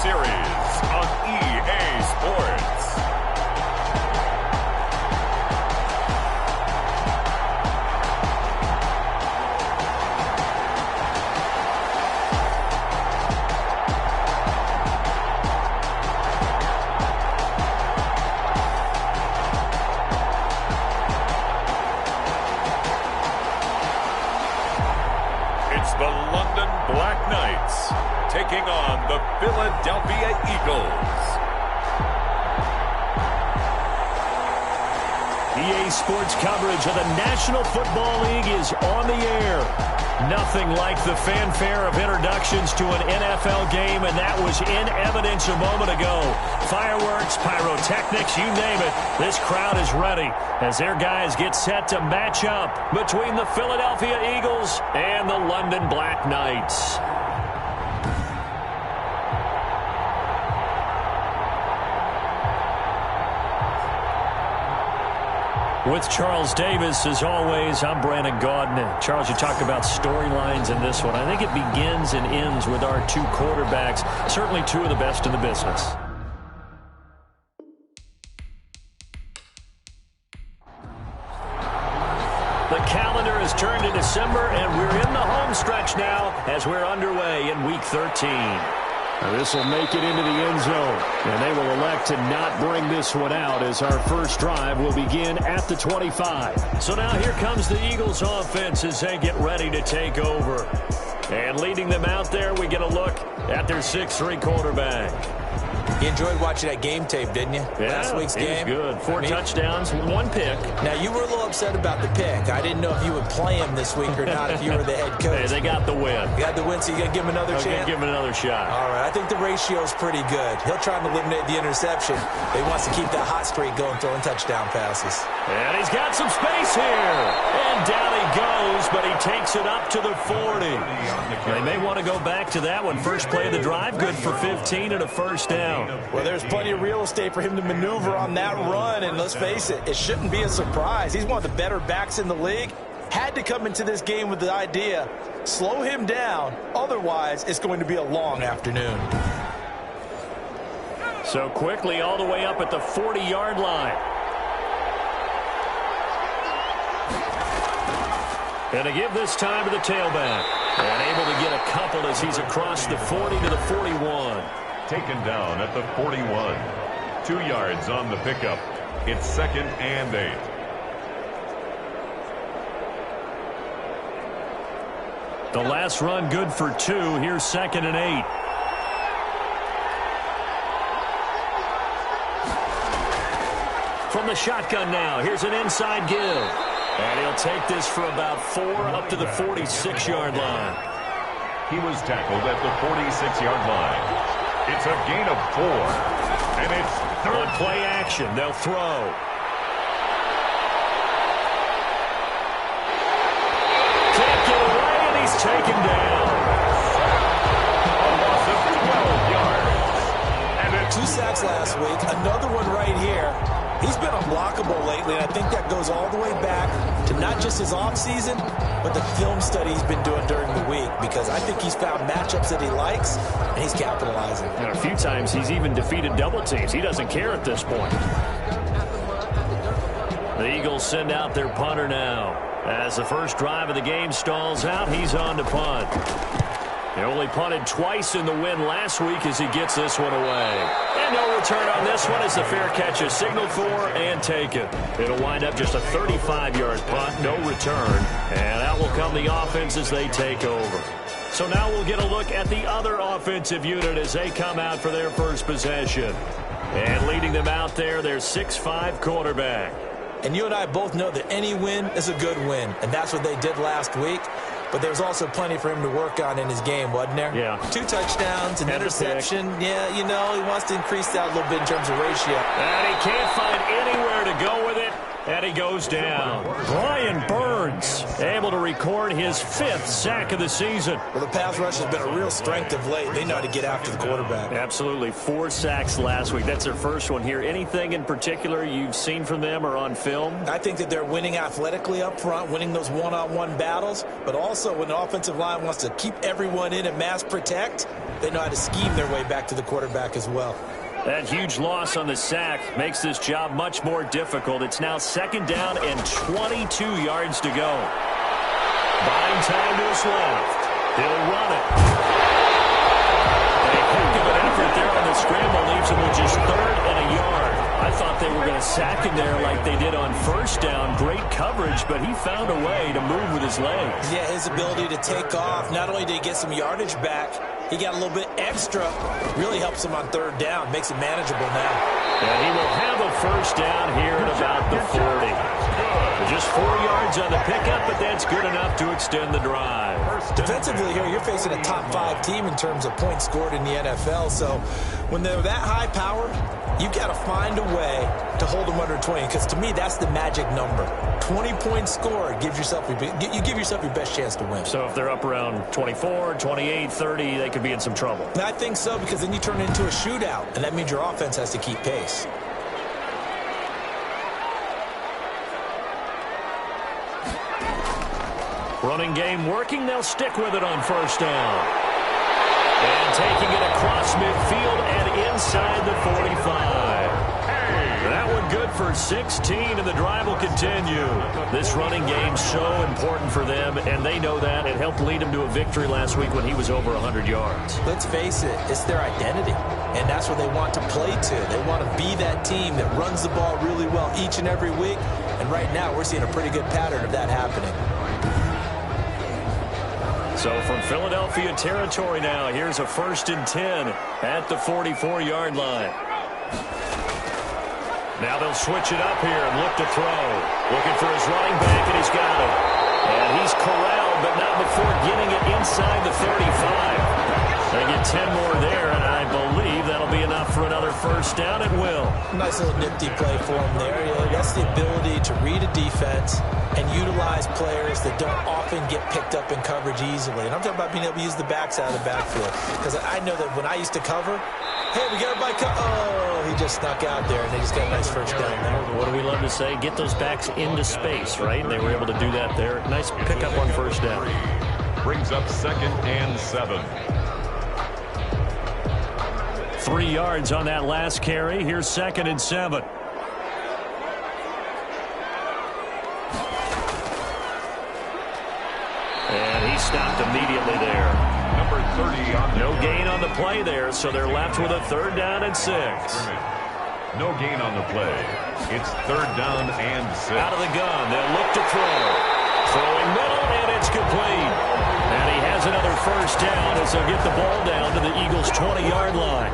Series on EA Sports. It's the London BlackKnights taking on the Philadelphia Eagles. EA Sports coverage of the National Football League is on the air. Nothing like the fanfare of introductions to an NFL game, and that was in evidence a moment ago. Fireworks, pyrotechnics, you name it. This crowd is ready as their guys get set to match up between the Philadelphia Eagles and the London BlackKnights. With Charles Davis, as always, I'm Brandon Gaudin. Charles, you talked about storylines in this one. I think it begins and ends with our two quarterbacks, certainly two of the best in the business. The calendar has turned to December, and we're in the home stretch now as we're underway in Week 13. Now this will make it into the end zone, and they will elect to not bring this one out as our first drive will begin at the 25. So now here comes the Eagles offense as they get ready to take over. And leading them out there, we get a look at their 6'3" quarterback. You enjoyed watching that game tape, didn't you? Yeah, Last week's game. It was good. Four touchdowns, one pick. Now, you were a little upset about the pick. I didn't know if you would play him this week or not if you were the head coach. Hey, they got the win. You got the win, so you got to give him another chance? Give him another shot. All right, I think the ratio's pretty good. He'll try to eliminate the interception, but he wants to keep that hot streak going, throwing touchdown passes. And he's got some space here. And down he goes, but he takes it up to the 40. They may want to go back to that one. First play of the drive, good for 15 and a first down. Well, there's plenty of real estate for him to maneuver on that run, and let's face it, it shouldn't be a surprise. He's one of the better backs in the league. Had to come into this game with the idea, slow him down, otherwise it's going to be a long afternoon. So quickly all the way up at the 40-yard line. And to give this time to the tailback. And able to get a couple as he's across the 40 to the 41. Taken down at the 41. 2 yards on the pickup. It's 2nd and 8. The last run good for 2. Here's 2nd and 8. From the shotgun now, here's an inside give. And he'll take this for about 4 up to the 46-yard line. He was tackled at the 46-yard line. It's a gain of 4. And it's third. On play action, they'll throw. Can't get away, and he's taken down. A loss of 12 yards. And it's 2 sacks last week, another one right here. He's been unblockable lately, and I think that goes all the way back to not just his offseason, but the film study he's been doing during the week, because I think he's found matchups that he likes, and he's capitalizing. And a few times he's even defeated double teams. He doesn't care at this point. The Eagles send out their punter now. As the first drive of the game stalls out, he's on to punt. They only punted twice in the win last week as he gets this one away. And no return on this one as the fair catch is signaled for and taken. It'll wind up just a 35-yard punt, no return. And out will come the offense as they take over. So now we'll get a look at the other offensive unit as they come out for their first possession. And leading them out there, their 6'5" quarterback. And you and I both know that any win is a good win, and that's what they did last week. But there's also plenty for him to work on in his game, wasn't there? Yeah. 2 touchdowns, an interception. Yeah, you know, he wants to increase that a little bit in terms of ratio. And he can't find anywhere to go with it, and he goes down. Brian Burns yards. Able to record his 5th sack of the season. Well, the pass rush has been a real strength of late. They know how to get after the quarterback. Absolutely. 4 sacks last week. That's their first one here. Anything in particular you've seen from them or on film? I think that they're winning athletically up front, winning those one-on-one battles, but also when the offensive line wants to keep everyone in and mass protect, they know how to scheme their way back to the quarterback as well. That huge loss on the sack makes this job much more difficult. It's now 2nd down and 22 yards to go. Buying time to his left. He'll run it. A heck of an effort there on the scramble leaves him with just 3rd and a yard. I thought they were going to sack him there like they did on 1st down. Great coverage, but he found a way to move with his legs. Yeah, his ability to take off. Not only did he get some yardage back, he got a little bit extra. Really helps him on 3rd down. Makes it manageable now. And he will have a 1st down here at about the 40. Just 4 yards on the pickup, but that's good enough to extend the drive. Defensively here, you're facing a top 5 team in terms of points scored in the NFL. So when they're that high powered, you've got to find a way to hold them under 20. Because to me, that's the magic number. 20 points scored, you give yourself your best chance to win. So if they're up around 24, 28, 30, they could be in some trouble. I think so, because then you turn it into a shootout, and that means your offense has to keep pace. Running game working. They'll stick with it on 1st down. And taking it across midfield and inside the 45. That one good for 16, and the drive will continue. This running game's so important for them, and they know that. It helped lead them to a victory last week when he was over 100 yards. Let's face it, it's their identity, and that's what they want to play to. They want to be that team that runs the ball really well each and every week, and right now we're seeing a pretty good pattern of that happening. So from Philadelphia territory now, here's a 1st and 10 at the 44-yard line. Now they'll switch it up here and look to throw. Looking for his running back, and he's got it. And he's corralled, but not before getting it inside the 35. They get 10 more there, and I believe that'll be enough for another 1st down. It will. Nice little nifty play for him there. Yeah, that's the ability to read a defense and utilize players that don't often get picked up in coverage easily. And I'm talking about being able to use the backs out of the backfield. Because I know that when I used to cover, hey, we got everybody oh, he just snuck out there, and they just got a nice 1st down there. What do we love to say? Get those backs into space, right? And they were able to do that there. Nice pickup on 1st down. Brings up 2nd and 7. 3 yards on that last carry. Here's 2nd and 7. And he stopped immediately there. Number 30 on no gain on the play there, so they're left with a 3rd down and 6. No gain on the play. It's 3rd down and 6. Out of the gun, they'll look to throw. Throwing middle, and it's complete. And he has another 1st down as they'll get the ball down to the Eagles' 20-yard line.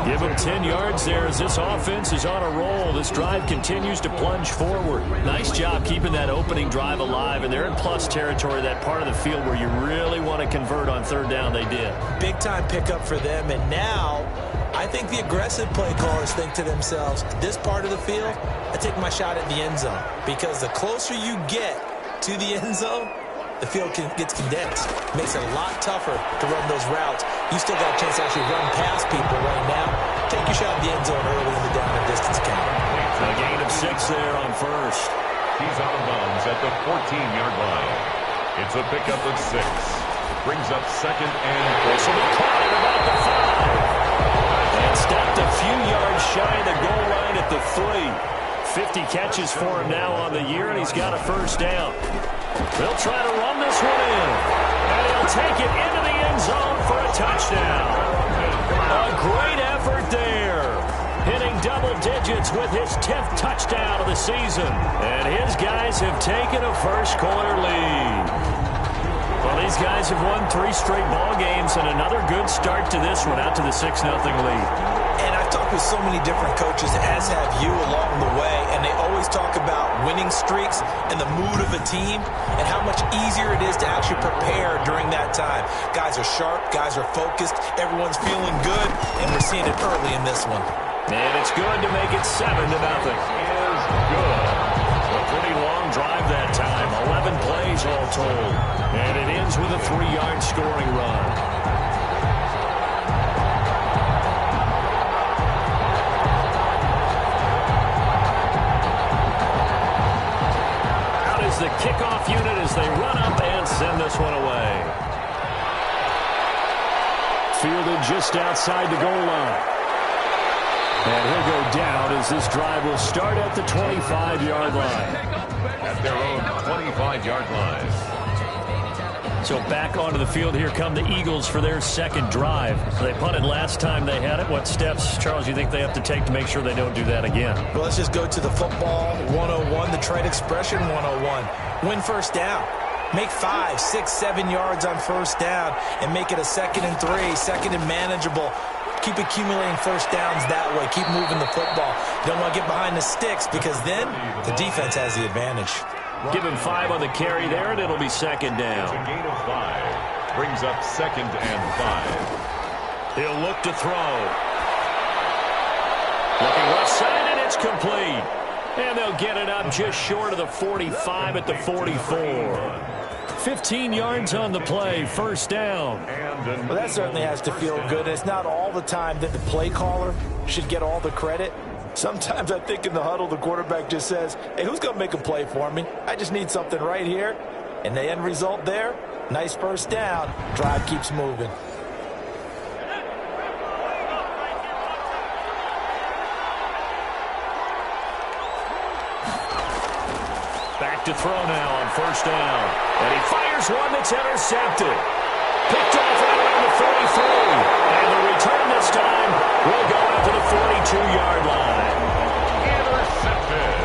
Give them 10 yards there as this offense is on a roll. This drive continues to plunge forward. Nice job keeping that opening drive alive, and they're in plus territory, that part of the field where you really want to convert on 3rd down. They did. Big-time pickup for them, and now I think the aggressive play callers think to themselves, this part of the field, I take my shot at the end zone, because the closer you get to the end zone, the field gets condensed. Makes it a lot tougher to run those routes. You still got a chance to actually run past people right now. Take your shot at the end zone early in the down and distance count. A gain of 6 there on 1st. He's out of bounds at the 14-yard line. It's a pickup of 6. Brings up 2nd and 4. This will be caught at about the 5. And stopped a few yards shy of the goal line at the 3. 50 catches for him now on the year, and he's got a 1st down. They'll try to run this one in. And he'll take it into the end zone for a touchdown. A great effort there. Hitting double digits with his 10th touchdown of the season. And his guys have taken a first-quarter lead. Well, these guys have won 3 straight ball games, and another good start to this one, out to the 6-0 lead. And I've talked with so many different coaches, as have you, along the way, and they always talk about winning streaks and the mood of a team and how much easier it is to actually prepare during that time. Guys are sharp, guys are focused, everyone's feeling good, and we're seeing it early in this one. And it's good to make it 7-0. Is good. A pretty long drive that time. 11 plays all told. And it ends with a 3-yard scoring run. Out is the kickoff unit as they run up and send this one away. Fielded just outside the goal line. And he'll go down as this drive will start at the 25-yard line. At their own 25-yard line. So back onto the field here come the Eagles for their second drive. They punted last time they had it. What steps, Charles, you think they have to take to make sure they don't do that again? Well, let's just go to the football 101, the trade expression 101. Win first down. Make 5, 6, 7 yards on first down and make it a 2nd and 3, 2nd and manageable. Keep accumulating first downs that way. Keep moving the football. You don't want to get behind the sticks because then the defense has the advantage. Give him 5 on the carry there, and it'll be 2nd down. It's a gain of 5. Brings up 2nd and 5. He'll look to throw. Looking left side, and it's complete. And they'll get it up just short of the 45 at the 44. 15 yards on the play, first down. Well, that certainly has to feel good. It's not all the time that the play caller should get all the credit. Sometimes I think in the huddle, the quarterback just says, hey, who's going to make a play for me? I just need something right here. And the end result there, nice first down. Drive keeps moving. Back to throw now on first down. And he fires one that's intercepted. Picked off right around the 43. And the return this time will go out to the 42-yard line. Intercepted.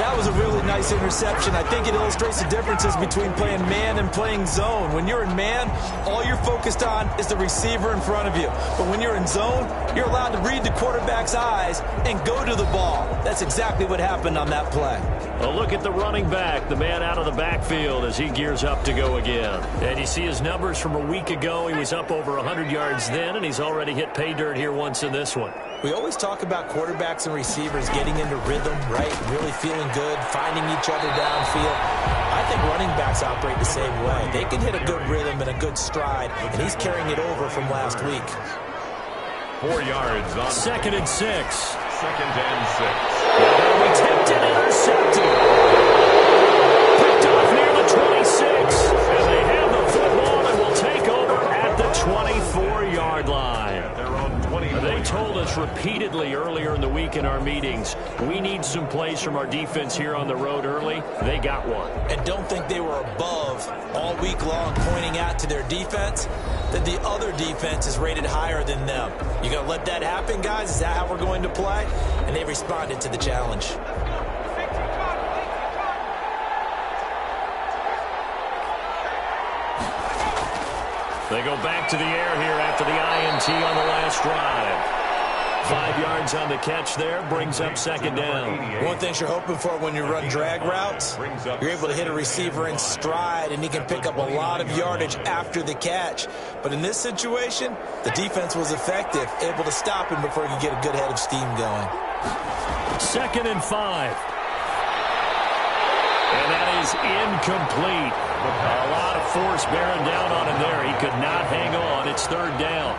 That was a really nice interception. I think it illustrates the differences between playing man and playing zone. When you're in man, all you're focused on is the receiver in front of you. But when you're in zone, you're allowed to read the quarterback's eyes and go to the ball. That's exactly what happened on that play. A look at the running back, the man out of the backfield as he gears up to go again. And you see his numbers from a week ago. He was up over 100 yards then, and he's already hit pay dirt here once in this one. We always talk about quarterbacks and receivers getting into rhythm, right? Really feeling good, finding each other downfield. I think running backs operate the same way. They can hit a good rhythm and a good stride, and he's carrying it over from last week. 4 yards on 2nd and 6. 2nd and 6. Attempted, intercepted. Picked off near the 26. And they have the football and will take over at the 24-yard line. Their own 20. They told us repeatedly earlier in the week in our meetings, we need some plays from our defense here on the road early. They got one. And don't think they were above all week long pointing out to their defense that the other defense is rated higher than them. You going to let that happen, guys? Is that how we're going to play? And they responded to the challenge. They go back to the air here after the INT on the last drive. 5 yards on the catch there, brings up 2nd down. One thing you're hoping for when you run drag routes, you're able to hit a receiver in stride, and he can pick up a lot of yardage after the catch. But in this situation, the defense was effective, able to stop him before he could get a good head of steam going. 2nd and 5. And that is incomplete. A lot of force bearing down on him there. He could not hang on. It's 3rd down.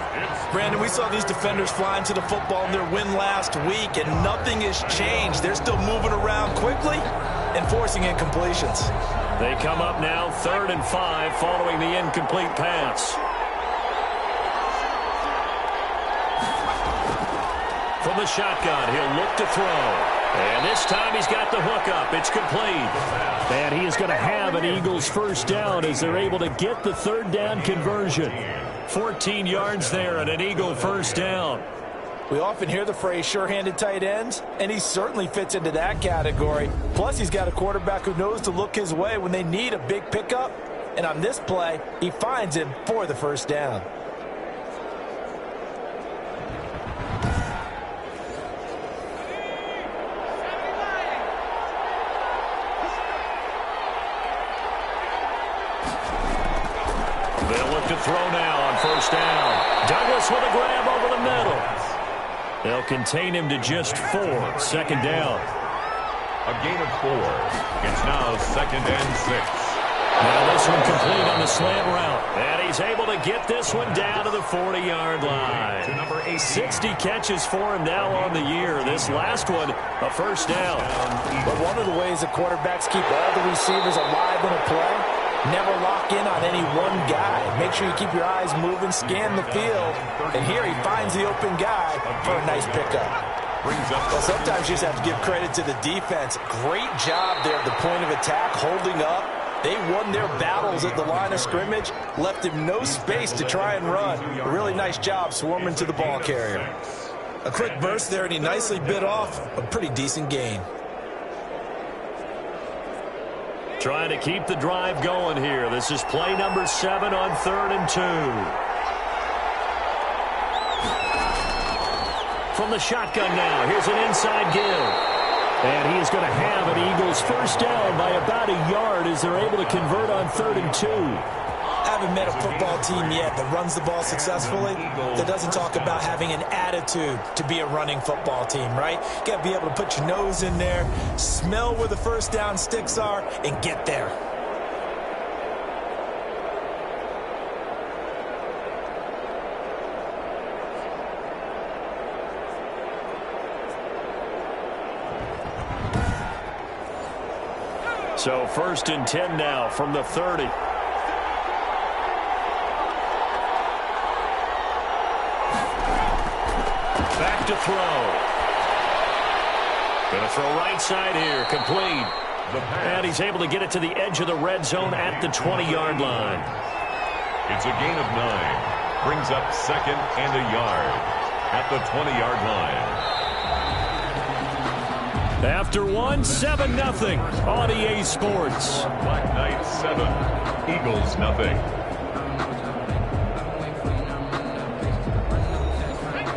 Brandon, we saw these defenders flying to the football in their win last week, and nothing has changed. They're still moving around quickly and forcing incompletions. They come up now 3rd and 5 following the incomplete pass. From the shotgun, he'll look to throw. And this time he's got the hook up. It's complete. And he is going to have an Eagles first down as they're able to get the 3rd down conversion. 14 yards there and an Eagle first down. We often hear the phrase sure-handed tight ends, and he certainly fits into that category. Plus, he's got a quarterback who knows to look his way when they need a big pickup. And on this play, he finds him for the first down. To throw now on first down. Douglas with a grab over the middle. They'll contain him to just 4. 2nd down. A gain of 4. It's now 2nd and 6. Now this one complete on the slant route. And he's able to get this one down to the 40-yard line. To number 8. 60 catches for him now on the year. This last one, a first down. But one of the ways the quarterbacks keep all the receivers alive in a play, never lock in on any one guy. Make sure you keep your eyes moving, scan the field. And here he finds the open guy for a nice pickup. Well, sometimes you just have to give credit to the defense. Great job there at the point of attack, holding up. They won their battles at the line of scrimmage, left him no space to try and run. A really nice job swarming to the ball carrier. A quick burst there, and he nicely bit off a pretty decent gain. Trying to keep the drive going here. This is play number 7 on 3rd and 2. From the shotgun now, here's an inside give. And he is going to have an Eagles first down by about a yard as they're able to convert on 3rd and 2. Haven't met a football team yet that runs the ball successfully, that doesn't talk about having an attitude to be a running football team, right? You got to be able to put your nose in there, smell where the first down sticks are, and get there. So 1st and 10 now from the 30. Back to throw. Going to throw right side here, complete. And he's able to get it to the edge of the red zone at the 20-yard line. It's a gain of 9. Brings up 2nd and a yard at the 20-yard line. After 7-0 on EA Sports. Black Knights 7, Eagles 0.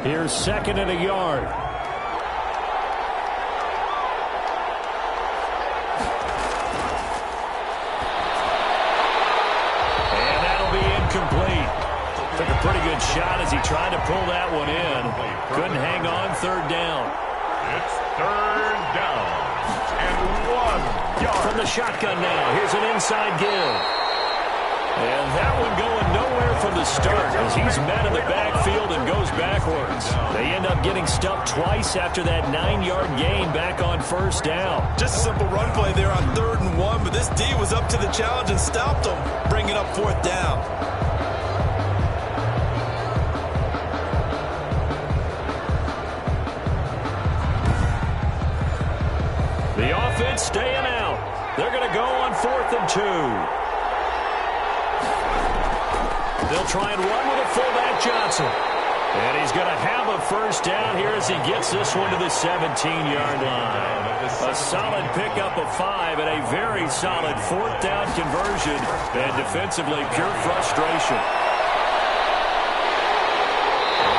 Here's 2nd and a yard. And that'll be incomplete. Took a pretty good shot as he tried to pull that one in. Couldn't hang on, 3rd down. It's 3rd down and 1 yard. From the shotgun now, here's an inside give. And that one going nowhere from the start as he's met in the backfield and goes backwards. They end up getting stuffed twice after that 9-yard gain back on 1st down. Just a simple run play there on 3rd and 1, but this D was up to the challenge and stopped him, bringing up 4th down. The offense staying out. They're going to go on 4th and 2. They'll try and run with a fullback Johnson. And he's going to have a first down here as he gets this one to the 17-yard line. A solid pickup of 5 and a very solid 4th down conversion. And defensively, pure frustration.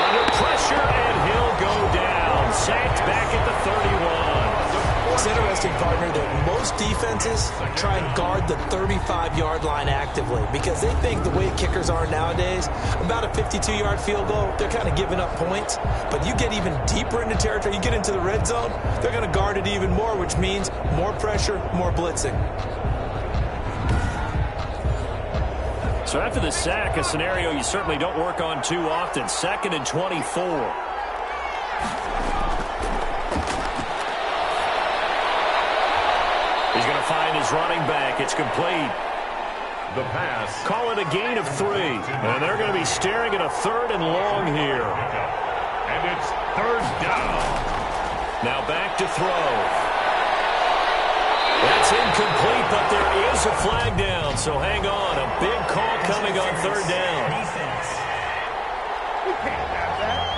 Under pressure, and he'll go down. Sacked back at the 31. It's interesting, partner, that most defenses try and guard the 35-yard line actively because they think the way kickers are nowadays, about a 52-yard field goal, they're kind of giving up points. But you get even deeper into territory, you get into the red zone, they're going to guard it even more, which means more pressure, more blitzing. So after the sack, a scenario you certainly don't work on too often. 2nd and 24. He's going to find his running back. It's complete. The pass. Call it a gain of 3. And they're going to be staring at a 3rd and long here. And it's 3rd down. Now back to throw. That's incomplete, but there is a flag down. So hang on. A big call coming on 3rd down. We can't have that.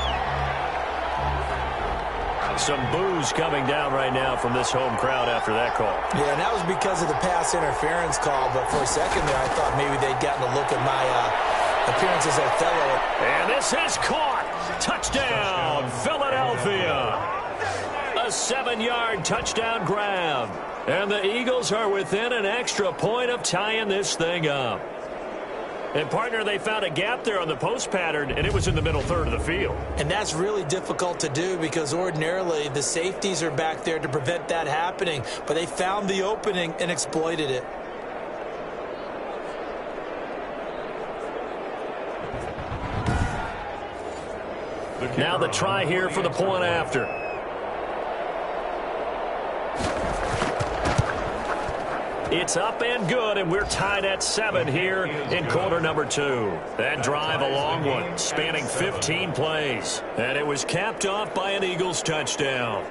Some boos coming down right now from this home crowd after that call. Yeah, and that was because of the pass interference call. But for a second there, I thought maybe they'd gotten a look at my appearance as Othello. And this is caught. Touchdown, Philadelphia. A 7-yard touchdown grab. And the Eagles are within an extra point of tying this thing up. And, partner, they found a gap there on the post pattern, and it was in the middle third of the field. And that's really difficult to do because ordinarily the safeties are back there to prevent that happening. But they found the opening and exploited it. Now the try here for the point after. It's up and good, and we're tied at 7 here in quarter number 2. That drive, a long one, spanning 15 plays. And it was capped off by an Eagles touchdown.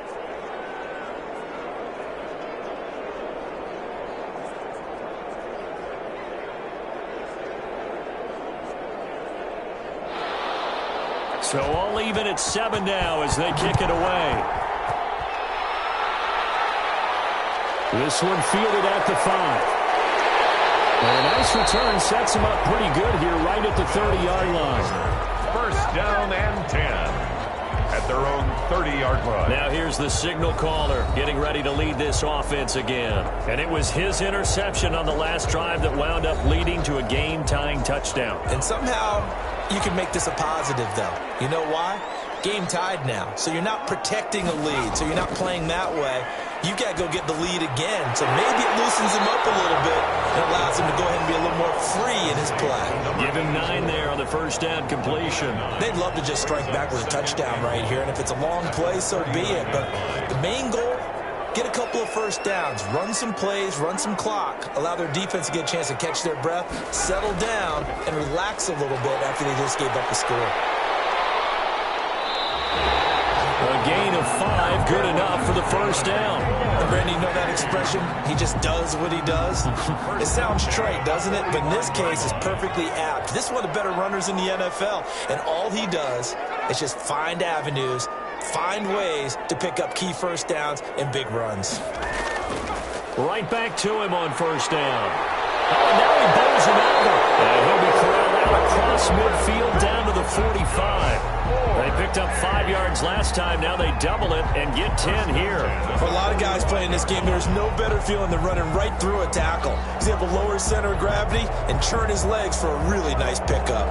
So all even at 7 now as they kick it away. This one fielded at the 5. And a nice return sets him up pretty good here right at the 30-yard line. First down and 10 at their own 30-yard line. Now here's the signal caller getting ready to lead this offense again. And it was his interception on the last drive that wound up leading to a game-tying touchdown. And somehow you can make this a positive, though. You know why? Game tied now, so you're not protecting a lead, so you're not playing that way. You've got to go get the lead again, so maybe it loosens him up a little bit and allows him to go ahead and be a little more free in his play. Give him 9 there on the first down completion. They'd love to just strike back with a touchdown right here, and if it's a long play, so be it. But the main goal, get a couple of first downs, run some plays, run some clock, allow their defense to get a chance to catch their breath, settle down, and relax a little bit after they just gave up the score. A gain of 5, good enough for the first down. And Randy, you know that expression? He just does what he does. It sounds trite, doesn't it? But in this case, it's perfectly apt. This is one of the better runners in the NFL. And all he does is just find avenues, find ways to pick up key first downs and big runs. Right back to him on first down. Oh, now he bowls him over. And he'll be corralled out across midfield down to the 45. They picked up 5 yards last time. Now they double it and get 10 here. For a lot of guys playing this game, there's no better feeling than running right through a tackle. He's able to lower his center of gravity and churn his legs for a really nice pickup.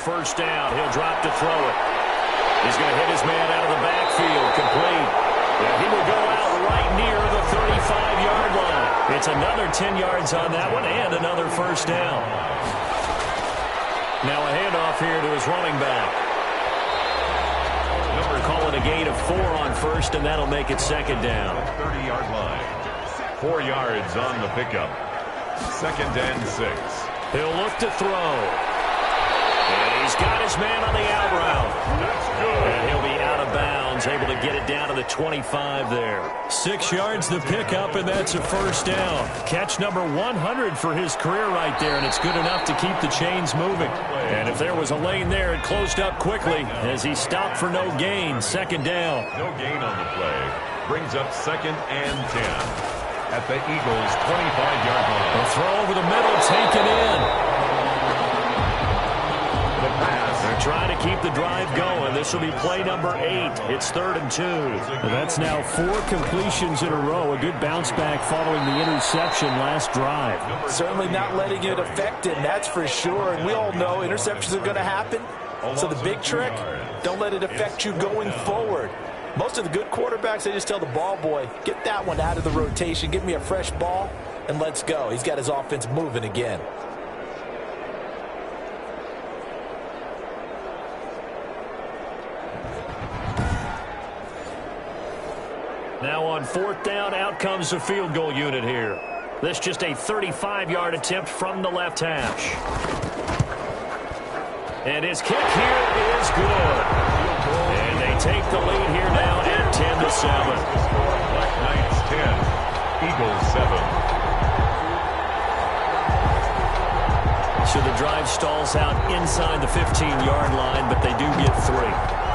First down, he'll drop to throw it. He's going to hit his man out of the backfield, complete. And he will go out right near the 35-yard line. It's another 10 yards on that one and another first down. Now a handoff here to his running back. Calling a gain of 4 on first, and that'll make it second down. 30-yard line. 4 yards on the pickup. Second and 6. He'll look to throw. And he's got his man on the out route. That's good. And he'll be out of bounds, able to get it down to the 25 there. 6 yards the pickup, and that's a first down. Catch number 100 for his career right there, and it's good enough to keep the chains moving. And if there was a lane there, it closed up quickly as he stopped for no gain. Second down. No gain on the play. Brings up second and 10 at the Eagles' 25-yard line. A throw over the middle, taken in. They're trying to keep the drive going. This will be play number 8. It's 3rd and 2. And that's now 4 completions in a row. A good bounce back following the interception last drive. Certainly not letting it affect him, that's for sure. And we all know interceptions are going to happen. So the big trick, don't let it affect you going forward. Most of the good quarterbacks, they just tell the ball boy, get that one out of the rotation, give me a fresh ball, and let's go. He's got his offense moving again. Now on 4th down, out comes the field goal unit here. This just a 35-yard attempt from the left hash. And his kick here is good. And they take the lead here now at 10-7. BlackKnights 10, Eagles 7. So the drive stalls out inside the 15-yard line, but they do get 3.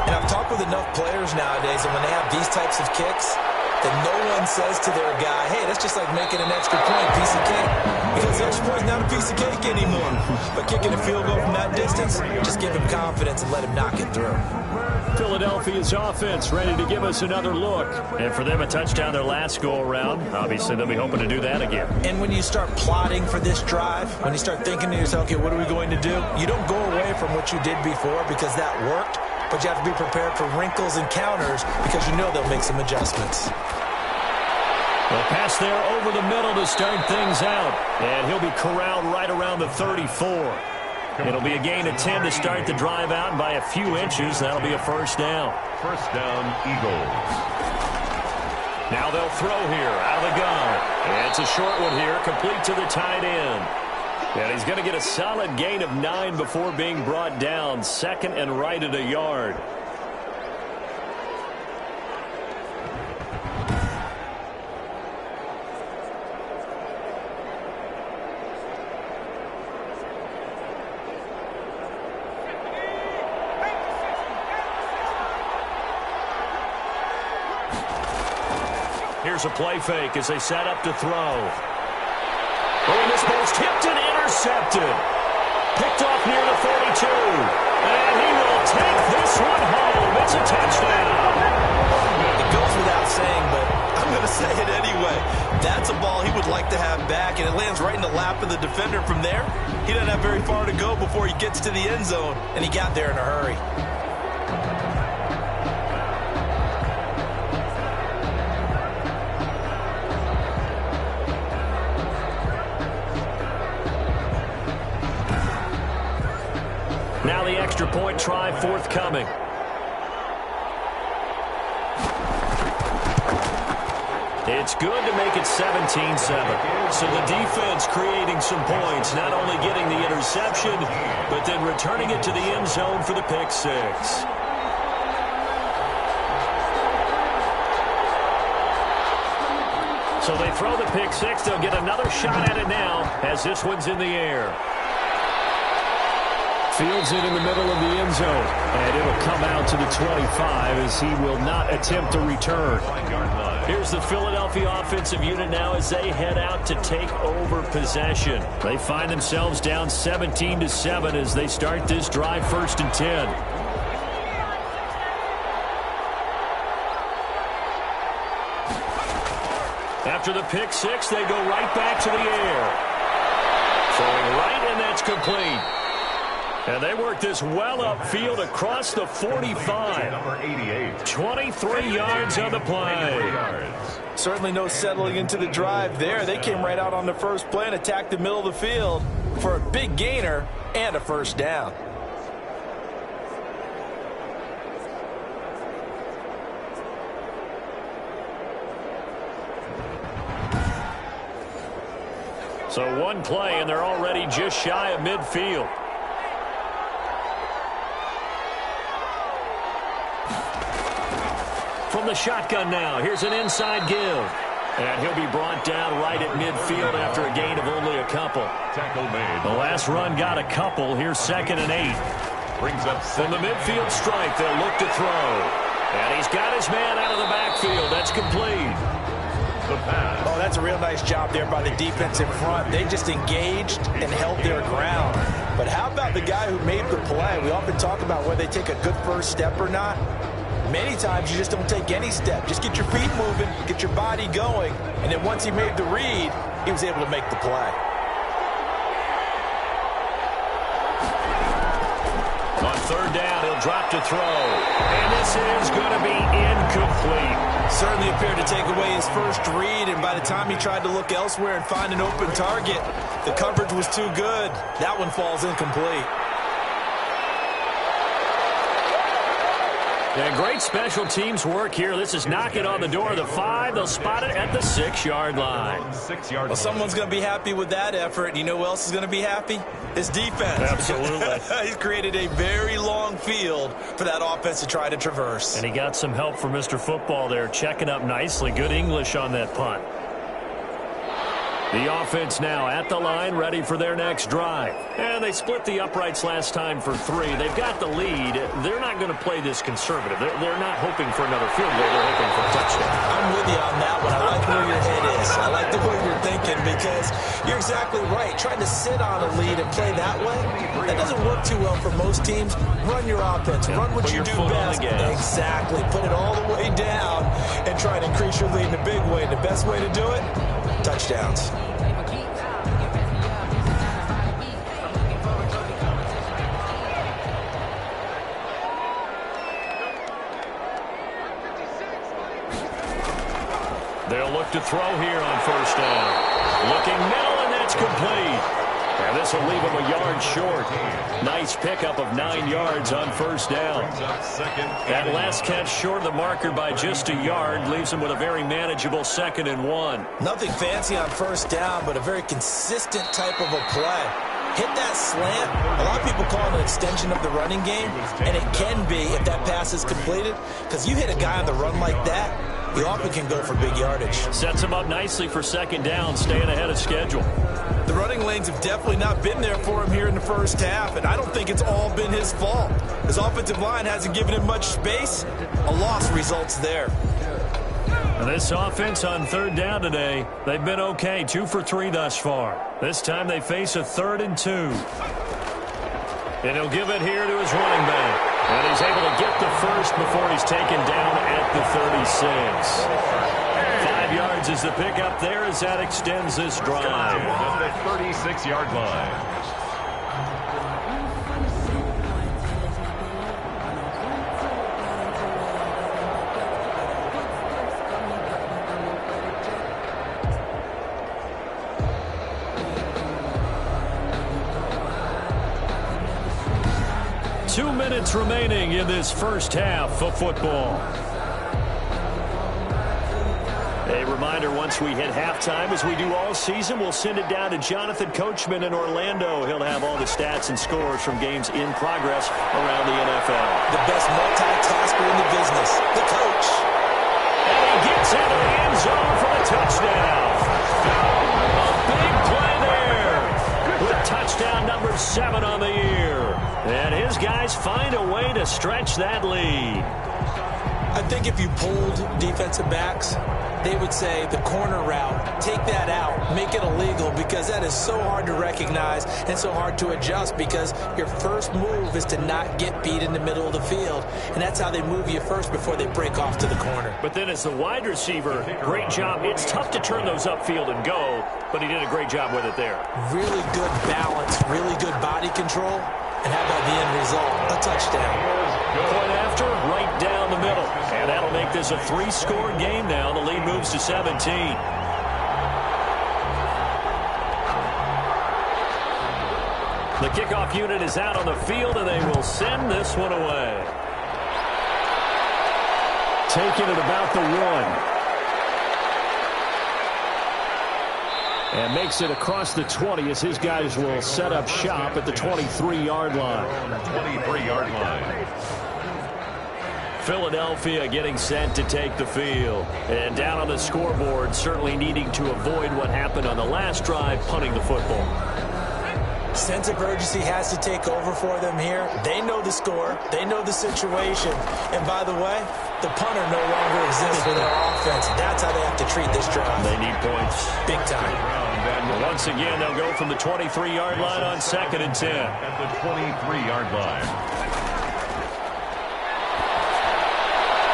And I've talked with enough players nowadays, and when they have these types of kicks, that no one says to their guy, hey, that's just like making an extra point, piece of cake. Because the extra point is not a piece of cake anymore. But kicking a field goal from that distance, just give him confidence and let him knock it through. Philadelphia's offense ready to give us another look. And for them, a touchdown their last go-around. Obviously, they'll be hoping to do that again. And when you start plotting for this drive, when you start thinking to yourself, okay, what are we going to do? You don't go away from what you did before because that worked. But you have to be prepared for wrinkles and counters because you know they'll make some adjustments. Well, pass there over the middle to start things out. And he'll be corralled right around the 34. It'll be a gain of 10 to start the drive out, and by a few inches, that'll be a first down. First down, Eagles. Now they'll throw here out of the gun. And it's a short one here, complete to the tight end. And he's going to get a solid gain of 9 before being brought down. Second and right at a yard. Here's a play fake as they set up to throw. Oh, and this ball's tipped and intercepted. Picked off near the 42. And he will take this one home. It's a touchdown. It goes without saying, but I'm going to say it anyway. That's a ball he would like to have back, and it lands right in the lap of the defender from there. He doesn't have very far to go before he gets to the end zone, and he got there in a hurry. Now the extra point try forthcoming. It's good to make it 17-7. So the defense creating some points, not only getting the interception, but then returning it to the end zone for the pick six. So they throw the pick six. They'll get another shot at it now as this one's in the air. Fields it in the middle of the end zone, and it'll come out to the 25 as he will not attempt to return. Here's the Philadelphia offensive unit now as they head out to take over possession. They find themselves down 17-7 as they start this drive, 1st and 10. After the pick six, they go right back to the air. Throwing right, and that's complete. And they work this well upfield across the 45. Number 88. 23 yards on the play. Certainly no settling into the drive there. They came right out on the first play and attacked the middle of the field for a big gainer and a first down. So one play, and they're already just shy of midfield. From the shotgun now, here's an inside give. And he'll be brought down right at midfield after a gain of only a couple. Tackle made. The last run got a couple. Here's 2nd and 8. Brings up From the midfield strike, they'll look to throw. And he's got his man out of the backfield. That's complete. the pass. Oh, that's a real nice job there by the defense in front. They just engaged and held their ground. But how about the guy who made the play? We often talk about whether they take a good first step or not. Many times you just don't take any step. Just get your feet moving, get your body going, and then once he made the read, he was able to make the play. On third down, he'll drop to throw. And this is going to be incomplete. Certainly appeared to take away his first read, and by the time he tried to look elsewhere and find an open target, the coverage was too good. That one falls incomplete. And great special teams work here. This is knocking on the door of the 5. They'll spot it at the 6-yard line. 6-yard Well, someone's going to be happy with that effort. And you know who else is going to be happy? His defense. Absolutely. He's created a very long field for that offense to try to traverse. And he got some help from Mr. Football there, checking up nicely. Good English on that punt. The offense now at the line, ready for their next drive. And they split the uprights last time for 3. They've got the lead. They're not going to play this conservative. They're not hoping for another field goal. They're hoping for a touchdown. I'm with you on that one. I like where your head is. I like the way you're thinking because you're exactly right. Trying to sit on a lead and play that way, that doesn't work too well for most teams. Run your offense. Run what you do best. Exactly. Put it all the way down and try to increase your lead in a big way. And the best way to do it, touchdowns. They'll look to throw here on first down. Looking middle, and that's complete. And this will leave him a yard short. Nice pickup of 9 yards on first down. That last catch short of the marker by just a yard leaves him with a very manageable 2nd and 1. Nothing fancy on first down, but a very consistent type of a play. Hit that slant. A lot of people call it an extension of the running game, and it can be if that pass is completed, because you hit a guy on the run like that, you often can go for big yardage. Sets him up nicely for 2nd down, staying ahead of schedule. The running lanes have definitely not been there for him here in the first half, and I don't think it's all been his fault. His offensive line hasn't given him much space. A loss results there. And this offense on 3rd down today, they've been okay, 2 for 3 thus far. This time they face a 3rd and 2. And he'll give it here to his running back. And he's able to get the first before he's taken down at the 36. 5 yards is the pickup there as that extends this drive. At the 36-yard line. 2 minutes remaining in this first half of football. A reminder, once we hit halftime, as we do all season, we'll send it down to Jonathan Coachman in Orlando. He'll have all the stats and scores from games in progress around the NFL. The best multitasker in the business, the coach. And he gets into the end zone for the touchdown. A big play there with touchdown number 7 on the year. And his guys find a way to stretch that lead. I think if you pulled defensive backs, they would say the corner route, take that out, make it illegal, because that is so hard to recognize and so hard to adjust, because your first move is to not get beat in the middle of the field. And that's how they move you first before they break off to the corner. But then as the wide receiver, great job. It's tough to turn those upfield and go, but he did a great job with it there. Really good balance, really good body control. And how about the end result? A touchdown. Point after, right down the middle. And that'll make this a 3-score game now. The lead moves to 17. The kickoff unit is out on the field, and they will send this one away. Taking it about the 1. And makes it across the 20 as his guys will set up shop at the 23-yard line. 23-yard line. Philadelphia getting set to take the field. And down on the scoreboard, certainly needing to avoid what happened on the last drive, punting the football. Sense of urgency has to take over for them here. They know the score. They know the situation. And by the way, the punter no longer exists for their offense. That's how they have to treat this drive. They need points. Big time. Once again, they'll go from the 23-yard line on 2nd and 10. At the 23-yard line.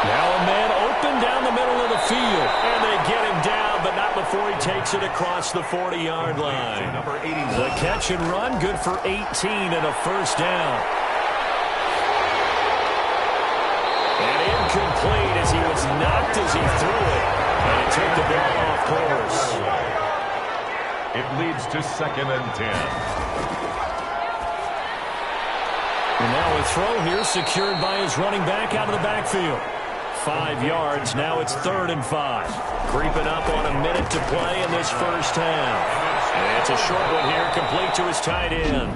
Now a man open down the middle of the field. And they get him down, but not before he takes it across the 40-yard line. Number 81. The catch and run, good for 18 and a first down. And incomplete as he was knocked as he threw it. And he took the ball off course. It leads to 2nd and 10. And now a throw here secured by his running back out of the backfield. 5 yards. Now it's 3rd and 5. Creeping up on a minute to play in this first half. And it's a short one here, complete to his tight end.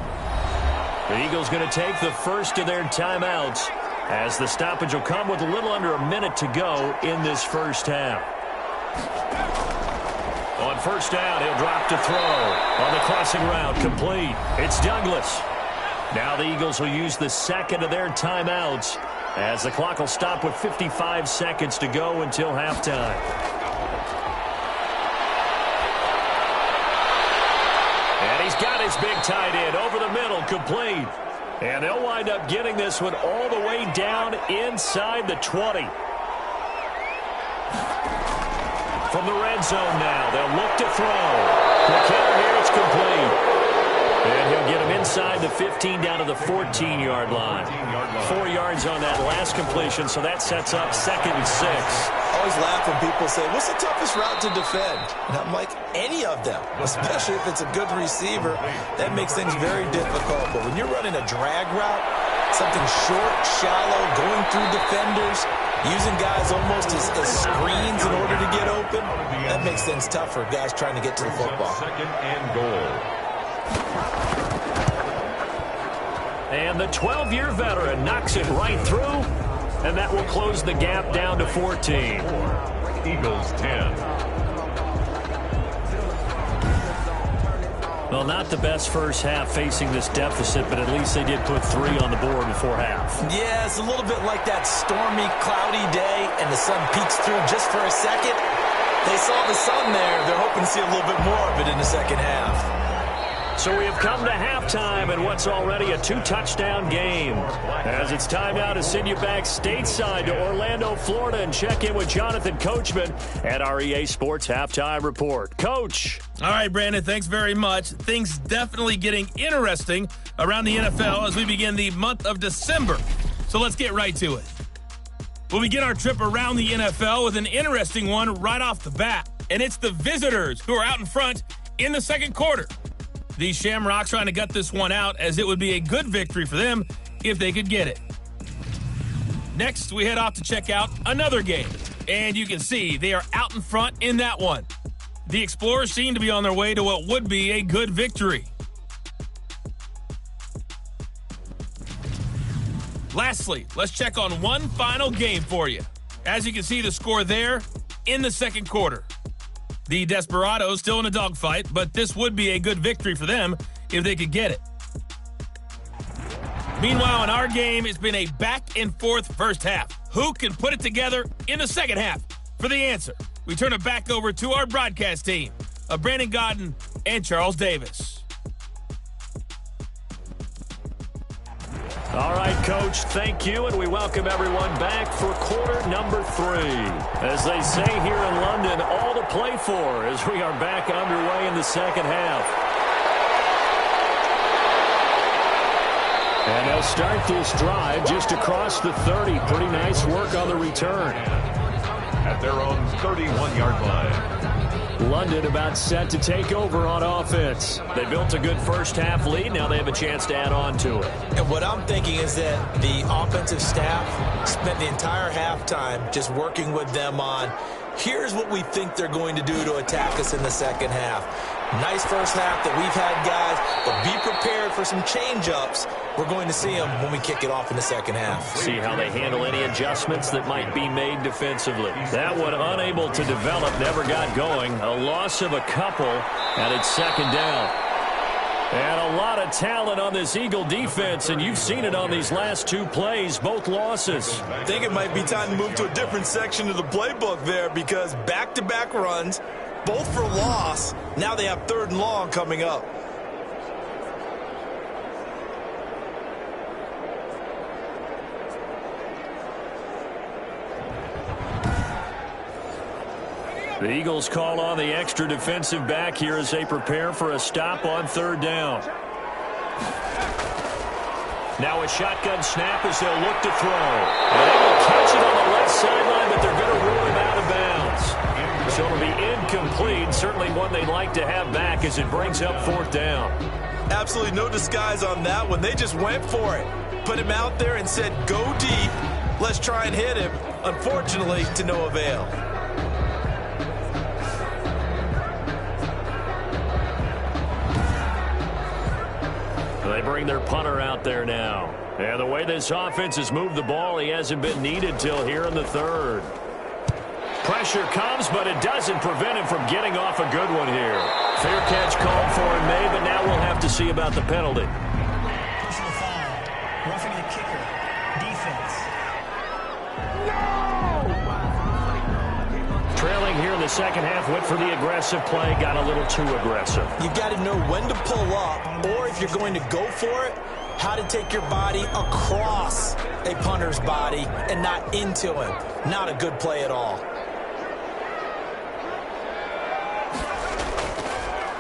The Eagles going to take the first of their timeouts as the stoppage will come with a little under a minute to go in this first half. On first down, he'll drop to throw. On the crossing route, complete. It's Douglas. Now the Eagles will use the second of their timeouts as the clock will stop with 55 seconds to go until halftime. And he's got his big tight end over the middle, complete. And they'll wind up getting this one all the way down inside the 20. From the red zone now, they'll look to throw. The counter here, it's complete. And he'll get him inside the 15 down to the 14-yard line. 4 yards on that last completion, so that sets up 2nd and 6. I always laugh when people say, what's the toughest route to defend? And I'm like, any of them, especially if it's a good receiver. That makes things very difficult. But when you're running a drag route, something short, shallow, going through defenders, using guys almost as screens in order to get open, that makes things tough for guys trying to get to the football. 2nd and goal. And the 12-year veteran knocks it right through, and that will close the gap down to 14. Eagles 10. Well, not the best first half facing this deficit, but at least they did put 3 on the board before half. Yeah, it's a little bit like that stormy, cloudy day, and the sun peeks through just for a second. They saw the sun there. They're hoping to see a little bit more of it in the second half. So we have come to halftime in what's already a 2-touchdown game. As it's time now to send you back stateside to Orlando, Florida, and check in with Jonathan Coachman at our EA Sports Halftime Report. Coach. All right, Brandon, thanks very much. Things definitely getting interesting around the NFL as we begin the month of December. So let's get right to it. We'll begin our trip around the NFL with an interesting one right off the bat. And it's the visitors who are out in front in the second quarter. The Shamrocks trying to gut this one out as it would be a good victory for them if they could get it. Next, we head off to check out another game. And you can see they are out in front in that one. The Explorers seem to be on their way to what would be a good victory. Lastly, let's check on one final game for you. As you can see the score there in the second quarter. The Desperados still in a dogfight, but this would be a good victory for them if they could get it. Meanwhile, in our game, it's been a back-and-forth first half. Who can put it together in the second half? For the answer, we turn it back over to our broadcast team of Brandon Godden and Charles Davis. All right, Coach, thank you, and we welcome everyone back for quarter number 3. As they say here in London, all to play for as we are back underway in the second half. And they'll start this drive just across the 30. Pretty nice work on the return. At their own 31-yard line. London about set to take over on offense. They built a good first half lead. Now they have a chance to add on to it. And what I'm thinking is that the offensive staff spent the entire halftime just working with them on, here's what we think they're going to do to attack us in the second half. Nice first half that we've had, guys, but be prepared for some change-ups. We're going to see them when we kick it off in the second half. See how they handle any adjustments that might be made defensively. That one unable to develop, never got going. A loss of a couple, and it's second down. And a lot of talent on this Eagle defense, and you've seen it on these last 2 plays, both losses. I think it might be time to move to a different section of the playbook there because back-to-back runs, both for loss. Now they have 3rd and long coming up. The Eagles call on the extra defensive back here as they prepare for a stop on 3rd down. Now a shotgun snap as they'll look to throw. And they will catch it on the left sideline, but they're going to rule him out of bounds. So it'll be incomplete. Certainly one they'd like to have back as it brings up 4th down. Absolutely no disguise on that one. They just went for it. Put him out there and said, go deep. Let's try and hit him. Unfortunately, to no avail. They bring their punter out there now. And the way this offense has moved the ball, he hasn't been needed till here in the 3rd. Pressure comes, but it doesn't prevent him from getting off a good one here. Fair catch called for and made, but now we'll have to see about the penalty. Personal foul. Roughing the kicker. Defense. Trailing here in the second half, went for the aggressive play, got a little too aggressive. You got to know when to pull up, or if you're going to go for it, how to take your body across a punter's body and not into him. Not a good play at all.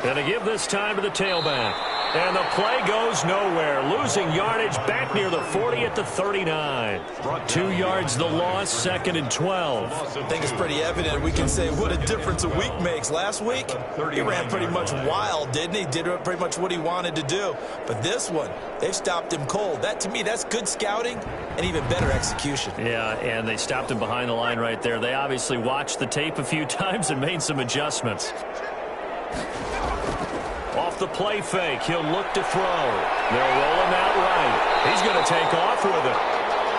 Going to give this time to the tailback. And the play goes nowhere. Losing yardage back near the 40 at the 39. 2 yards the loss, 2nd and 12. I think it's pretty evident. We can say what a difference a week makes. Last week, he ran pretty much wild, didn't he? Did pretty much what he wanted to do. But this one, they've stopped him cold. That, to me, that's good scouting and even better execution. Yeah, and they stopped him behind the line right there. They obviously watched the tape a few times and made some adjustments. Off the play fake, he'll look to throw. They'll roll him out right. He's going to take off with it.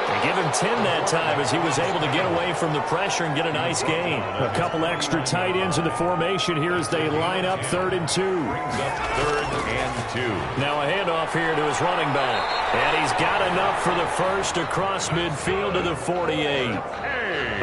They give him 10 that time as he was able to get away from the pressure and get a nice gain. A couple extra tight ends in the formation here as they line up 3rd and 2. Brings up 3rd and 2. Now a handoff here to his running back. And he's got enough for the first across midfield to the 48.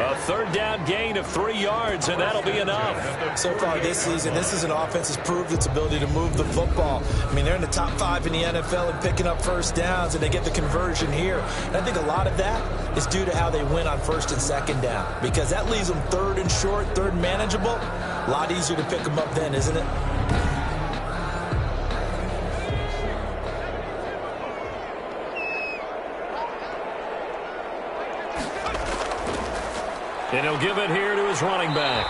A 3rd down gain of 3 yards, and that'll be enough. So far this season, this is an offense that's proved its ability to move the football. I mean, they're in the top 5 in the NFL and picking up first downs, and they get the conversion here. And I think a lot of that is due to how they win on 1st and 2nd down, because that leaves them 3rd and short, 3rd and manageable. A lot easier to pick them up then, isn't it? And he'll give it here to his running back.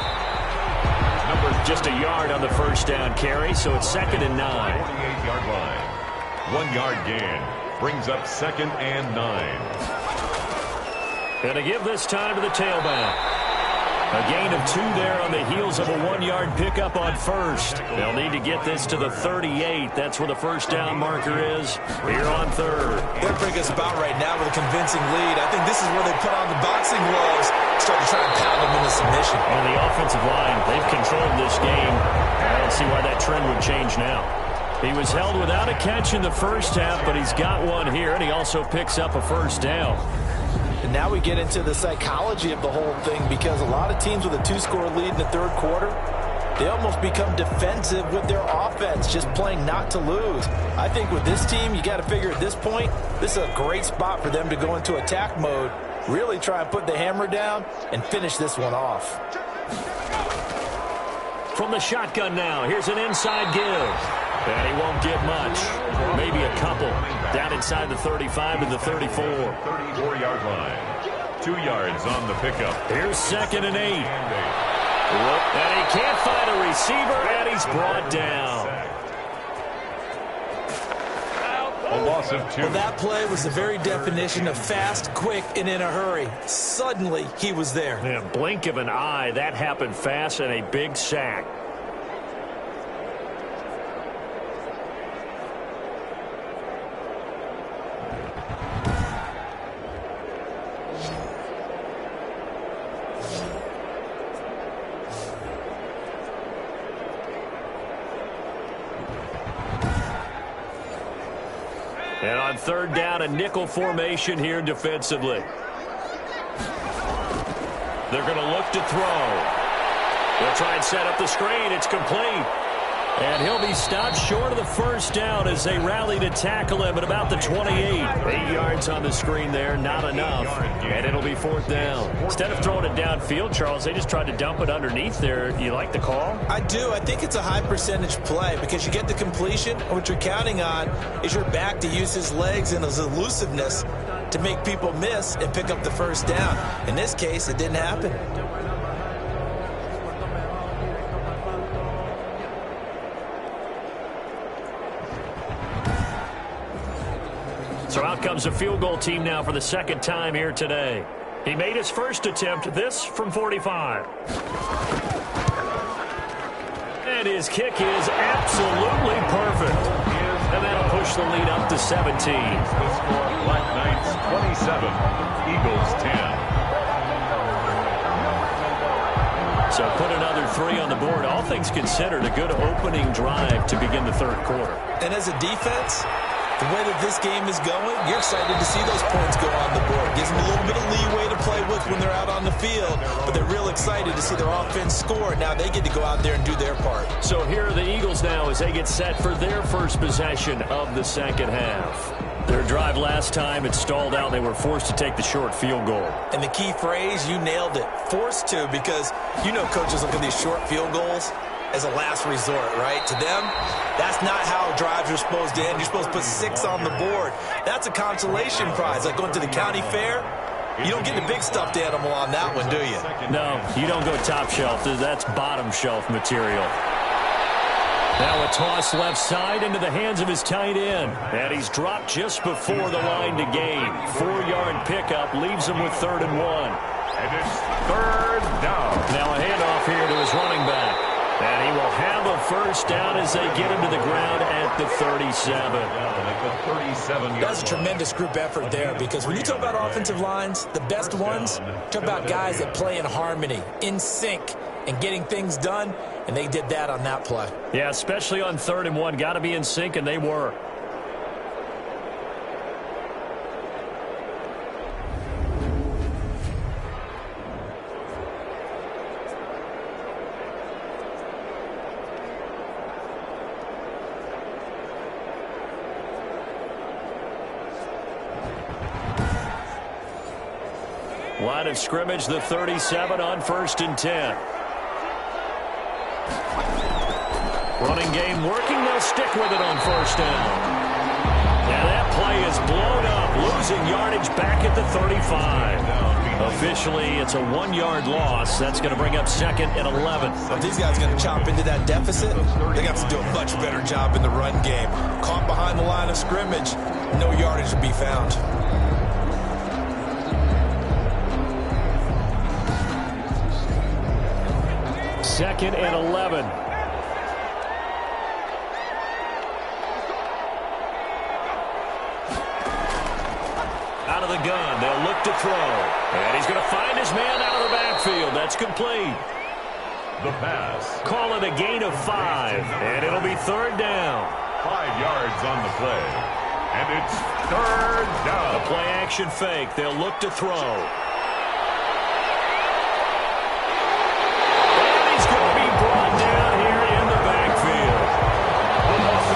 Number just a yard on the first down carry, so it's 2nd and 9. 48-yard line. 1 yard gain. Brings up 2nd and 9. Going to give this time to the tailback. A gain of 2 there on the heels of a 1-yard pickup on first. They'll need to get this to the 38. That's where the first down marker is here on 3rd. They're bringing us about right now with a convincing lead. I think this is where they put on the boxing gloves, start to try and pound them into submission. And the offensive line, they've controlled this game. I don't see why that trend would change now. He was held without a catch in the first half, but he's got one here, and he also picks up a first down. And now we get into the psychology of the whole thing, because a lot of teams with a 2-score lead in the 3rd quarter, they almost become defensive with their offense, just playing not to lose. I think with this team, you got to figure at this point, this is a great spot for them to go into attack mode, really try and put the hammer down and finish this one off. From the shotgun now, here's an inside give. And he won't get much. Maybe a couple. Down inside the 35 and the 34. 34-yard line. 2 yards on the pickup. Here's 2nd and 8. And he can't find a receiver, and he's brought down. A loss of 2. Well, that play was the very definition of fast, quick, and in a hurry. Suddenly, he was there. In a blink of an eye, that happened fast, and a big sack. And on 3rd down, a nickel formation here defensively. They're going to look to throw. They'll try and set up the screen. It's complete. And he'll be stopped short of the first down as they rally to tackle him at about the 28. 8 yards on the screen there, not enough. And it'll be 4th down. Instead of throwing it downfield, Charles, they just tried to dump it underneath there. You like the call? I do. I think it's a high percentage play because you get the completion, and what you're counting on is your back to use his legs and his elusiveness to make people miss and pick up the first down. In this case, it didn't happen. So out comes a field goal team now for the 2nd time here today. He made his first attempt, this from 45. And his kick is absolutely perfect. And that'll push the lead up to 17. The score, BlackKnights 27, Eagles 10. So put another 3 on the board. All things considered, a good opening drive to begin the third quarter. And as a defense, the way that this game is going, you're excited to see those points go on the board. Gives them a little bit of leeway to play with when they're out on the field, but they're real excited to see their offense score. Now they get to go out there and do their part. So here are the Eagles now as they get set for their first possession of the second half. Their drive last time, it stalled out. They were forced to take the short field goal. And the key phrase, you nailed it, forced to, because you know coaches look at these short field goals as a last resort, right? To them, that's not how drives are supposed to end. You're supposed to put 6 on the board. That's a consolation prize. Like going to the county fair, you don't get the big stuffed animal on that one, do you? No, you don't go top shelf. That's bottom shelf material. Now a toss left side into the hands of his tight end. And he's dropped just before the line to gain. 4-yard pickup leaves him with 3rd and 1. And it's 3rd down. Now a handoff here to his running back. And he will have a first down as they get him to the ground at the 37. That's a tremendous group effort there, because when you talk about offensive lines, the best ones, talk about guys that play in harmony, in sync, and getting things done, and they did that on that play. Yeah, especially on 3rd and 1. Got to be in sync, and they were. Line of scrimmage, the 37 on 1st and 10. Running game working. They'll stick with it on 1st down. And that play is blown up, losing yardage back at the 35. Officially, it's a 1-yard loss. That's going to bring up 2nd and 11. If these guys are going to chop into that deficit, they got to do a much better job in the run game. Caught behind the line of scrimmage, no yardage to be found. 2nd and 11. Out of the gun, they'll look to throw. And he's going to find his man out of the backfield. That's complete. The pass. Call it a gain of 5, and it'll be 3rd down. 5 yards on the play. And it's 3rd down. A play action fake. They'll look to throw.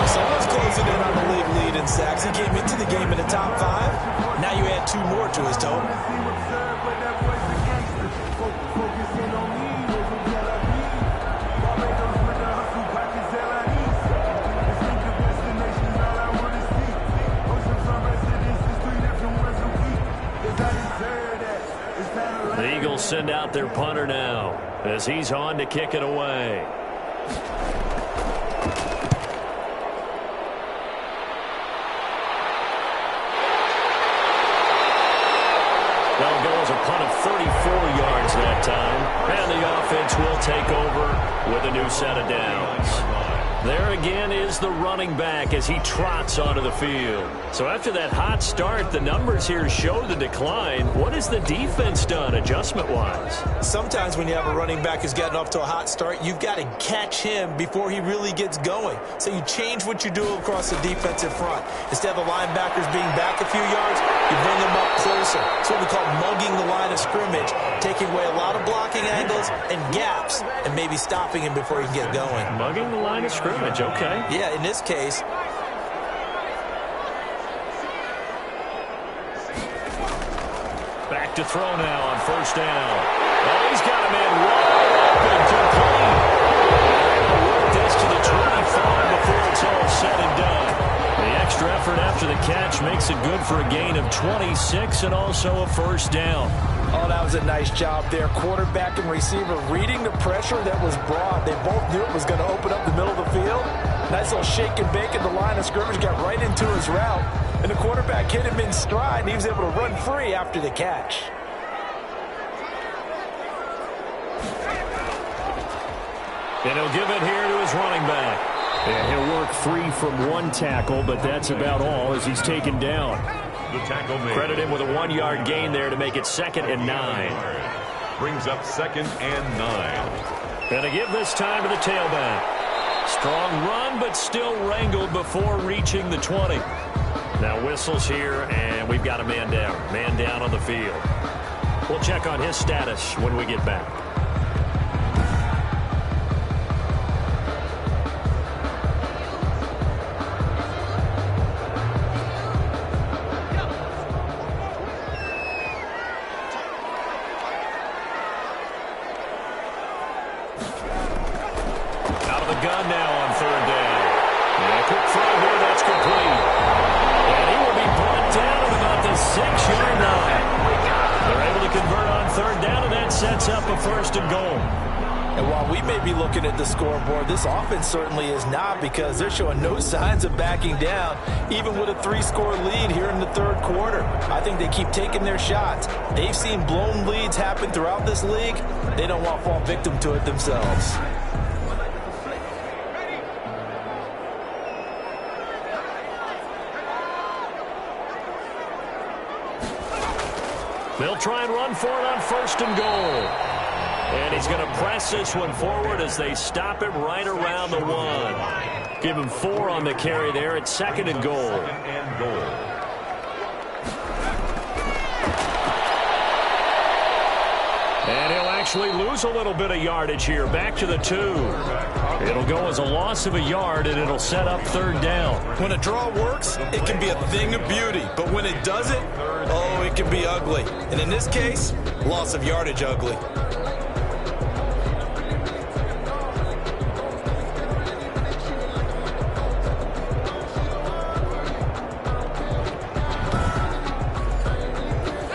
Someone's closing in on the league lead in sacks. He came into the game in the top 5. Now you add 2 more to his total. The Eagles send out their punter now as he's on to kick it away. That'll go as a punt of 34 yards that time. And the offense will take over with a new set of downs. There again is the running back as he trots onto the field. So after that hot start, the numbers here show the decline. What has the defense done adjustment-wise? Sometimes when you have a running back who's gotten off to a hot start, you've got to catch him before he really gets going. So you change what you do across the defensive front. Instead of the linebackers being back a few yards, you bring them up closer. It's what we call mugging the line of scrimmage, taking away a lot of blocking angles and gaps, and maybe stopping him before he can get going. Mugging the line of scrimmage. Okay. Yeah, in this case. Back to throw now on 1st down. Oh, he's got a man wide open, complete. Work this to the 25 before it's all said and done. The extra effort after the catch makes it good for a gain of 26 and also a 1st down. Oh, that was a nice job there. Quarterback and receiver reading the pressure that was brought. They both knew it was going to open up the middle of the field. Nice little shake and bake at the line of scrimmage, got right into his route. And the quarterback hit him in stride, and he was able to run free after the catch. And he'll give it here to his running back. And he'll work free from 1 tackle, but that's about all as he's taken down. The tackle made. Credit him with a 1-yard gain there to make it 2nd and 9. Brings up 2nd and 9. And to give this time to the tailback. Strong run, but still wrangled before reaching the 20. Now whistles here, and we've got a man down. Man down on the field. We'll check on his status when we get back. Out of the gun now on third down. And a quick throw here, that's complete. And he will be brought down at about the 6-yard line. They're able to convert on third down, and that sets up a first and goal. And while we may be looking at the scoreboard, this offense certainly is not, because they're showing no signs of backing down, even with a 3-score lead here in the third quarter. I think they keep taking their shots. They've seen blown leads happen throughout this league. They don't want to fall victim to it themselves. They'll try and run for it on first and goal. And he's going to press this one forward as they stop him right around the 1. Give him 4 on the carry there at second and goal. And he'll actually lose a little bit of yardage here. Back to the 2. It'll go as a loss of a yard, and it'll set up third down. When a draw works, it can be a thing of beauty. But when it doesn't, oh, it can be ugly. And in this case, loss of yardage ugly.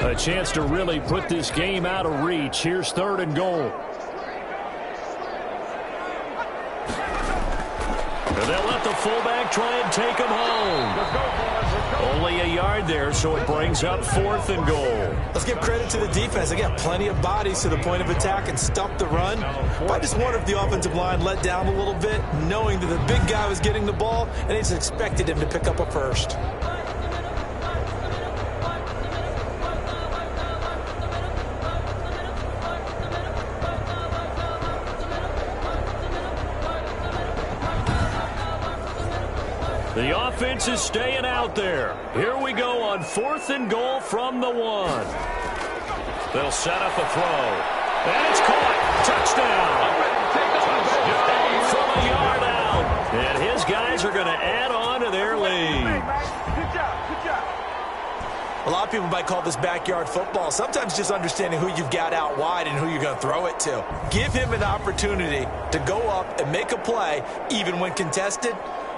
A chance to really put this game out of reach. Here's third and goal. And they'll let the fullback try and take him home. Only a yard there, so it brings up fourth and goal. Let's give credit to the defense. They got plenty of bodies to the point of attack and stop the run. But I just wonder if the offensive line let down a little bit, knowing that the big guy was getting the ball, and they just expected him to pick up a first. The offense is staying out there. Here we go on fourth and goal from the 1. They'll set up a throw. And it's caught. Touchdown. From a yard out. And his guys are going to add on to their lead. A lot of people might call this backyard football. Sometimes just understanding who you've got out wide and who you're going to throw it to. Give him an opportunity to go up and make a play, even when contested.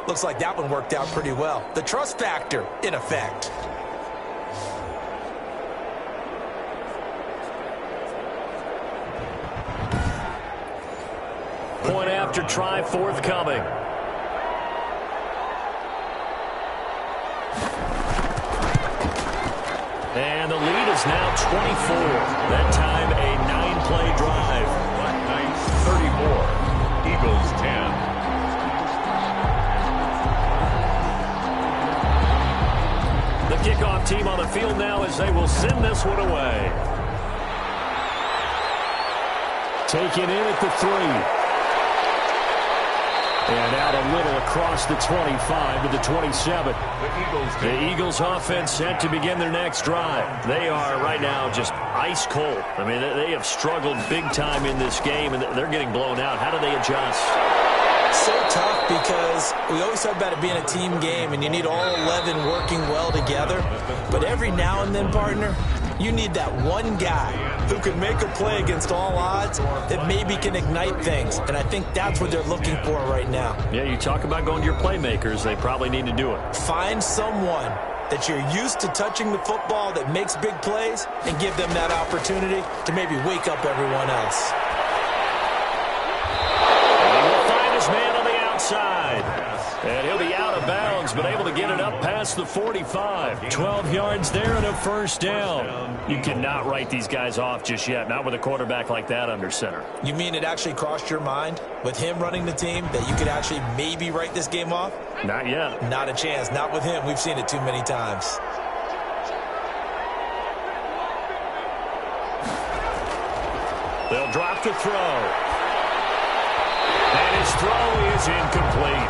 Looks like that one worked out pretty well. The trust factor in effect. Point after try forthcoming. And the lead is now 24. That time a 9-play drive. BlackKnights 34. Eagles 10. The kickoff team on the field now as they will send this one away. Taken in at the 3. And out a little across the 25 to the 27. The Eagles offense set to begin their next drive. They are right now just ice cold. I mean, they have struggled big time in this game, and they're getting blown out. How do they adjust? So tough, because we always talk about it being a team game and you need all 11 working well together. But every now and then, partner, you need that one guy who can make a play against all odds that maybe can ignite things. And I think that's what they're looking for right now. Yeah, you talk about going to your playmakers. They probably need to do it. Find someone that you're used to touching the football that makes big plays and give them that opportunity to maybe wake up everyone else. Man on the outside. And he'll be out of bounds, but able to get it up past the 45. 12 yards there and a first down. You cannot write these guys off just yet, not with a quarterback like that under center. You mean it actually crossed your mind with him running the team that you could actually maybe write this game off? Not yet. Not a chance. Not with him. We've seen it too many times. They'll drop the throw. is incomplete.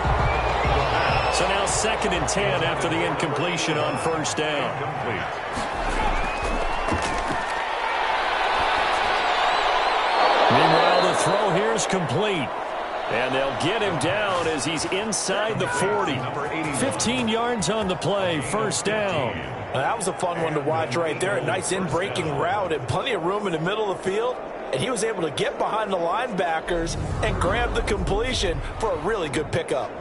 So now 2nd and 10 after the incompletion on first down. Meanwhile, the throw here is complete. And they'll get him down as he's inside the 40. 15 yards on the play, first down. Now, that was a fun one to watch right there. A nice in-breaking route and plenty of room in the middle of the field. And he was able to get behind the linebackers and grab the completion for a really good pickup.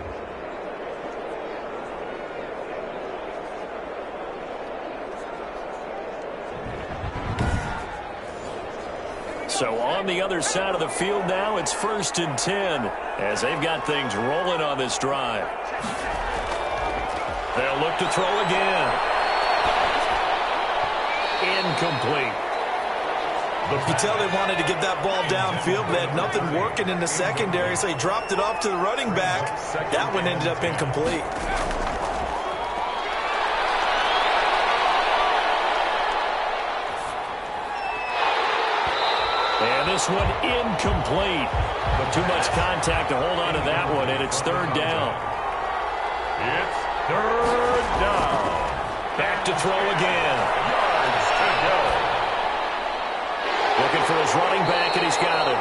So on the other side of the field now, it's 1st and 10 as they've got things rolling on this drive. They'll look to throw again. Incomplete. You tell they wanted to get that ball downfield, but they had nothing working in the secondary, so he dropped it off to the running back. That one ended up incomplete. And this one incomplete. But too much contact to hold on to that one, and it's 3rd down. It's 3rd down. Back to throw again. Yards to go. Looking for his running back, and he's got it.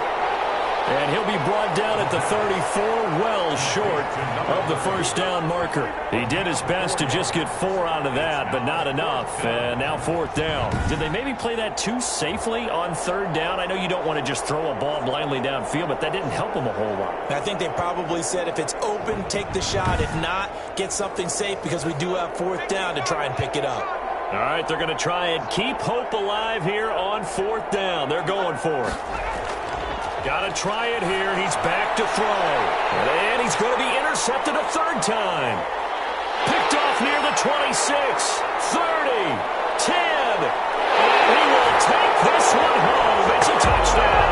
And he'll be brought down at the 34, well short of the first down marker. He did his best to just get 4 out of that, but not enough. And now 4th down. Did they maybe play that too safely on 3rd down? I know you don't want to just throw a ball blindly downfield, but that didn't help them a whole lot. I think they probably said if it's open, take the shot. If not, get something safe because we do have 4th down to try and pick it up. All right, they're going to try and keep hope alive here on 4th down. They're going for it. Got to try it here. He's back to throw. And he's going to be intercepted a 3rd time. Picked off near the 26, 30, 10. And he will take this one home. It's a touchdown.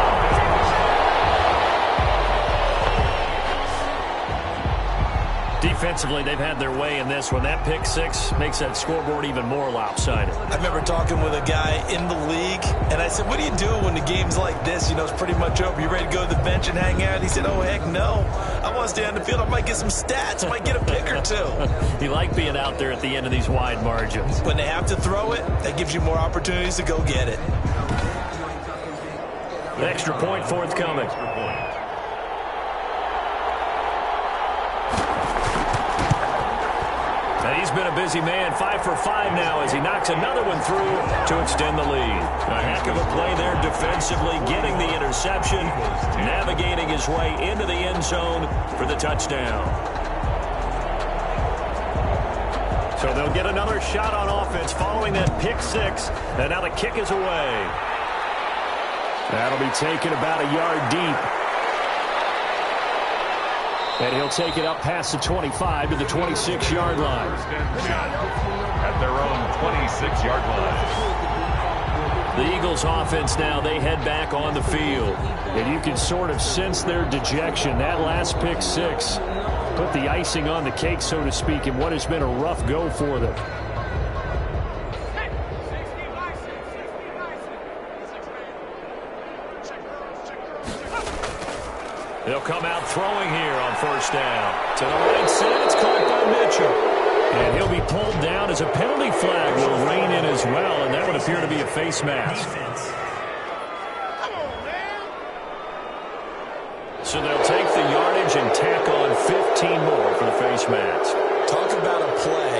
Defensively, they've had their way in this one. That pick 6 makes that scoreboard even more lopsided. I remember talking with a guy in the league, and I said, what do you do when the game's like this? You know, it's pretty much over. You ready to go to the bench and hang out? He said, oh, heck no. I want to stay on the field. I might get some stats. I might get a pick or 2. You like being out there at the end of these wide margins. When they have to throw it, that gives you more opportunities to go get it. An extra point forthcoming. He's been a busy man, 5 for 5 now as he knocks another one through to extend the lead. A heck of a play there defensively, getting the interception, navigating his way into the end zone for the touchdown. So they'll get another shot on offense following that pick 6, and now the kick is away. That'll be taken about a yard deep. And he'll take it up past the 25 to the 26-yard line. At their own 26-yard line. The Eagles offense now, they head back on the field. And you can sort of sense their dejection. That last pick 6 put the icing on the cake, so to speak, in what has been a rough go for them. They'll come out throwing here on first down. To the right side, it's caught by Mitchell. And he'll be pulled down as a penalty flag will rein in as well, and that would appear to be a face mask. So they'll take the yardage and tack on 15 more for the face mask. Talk about a play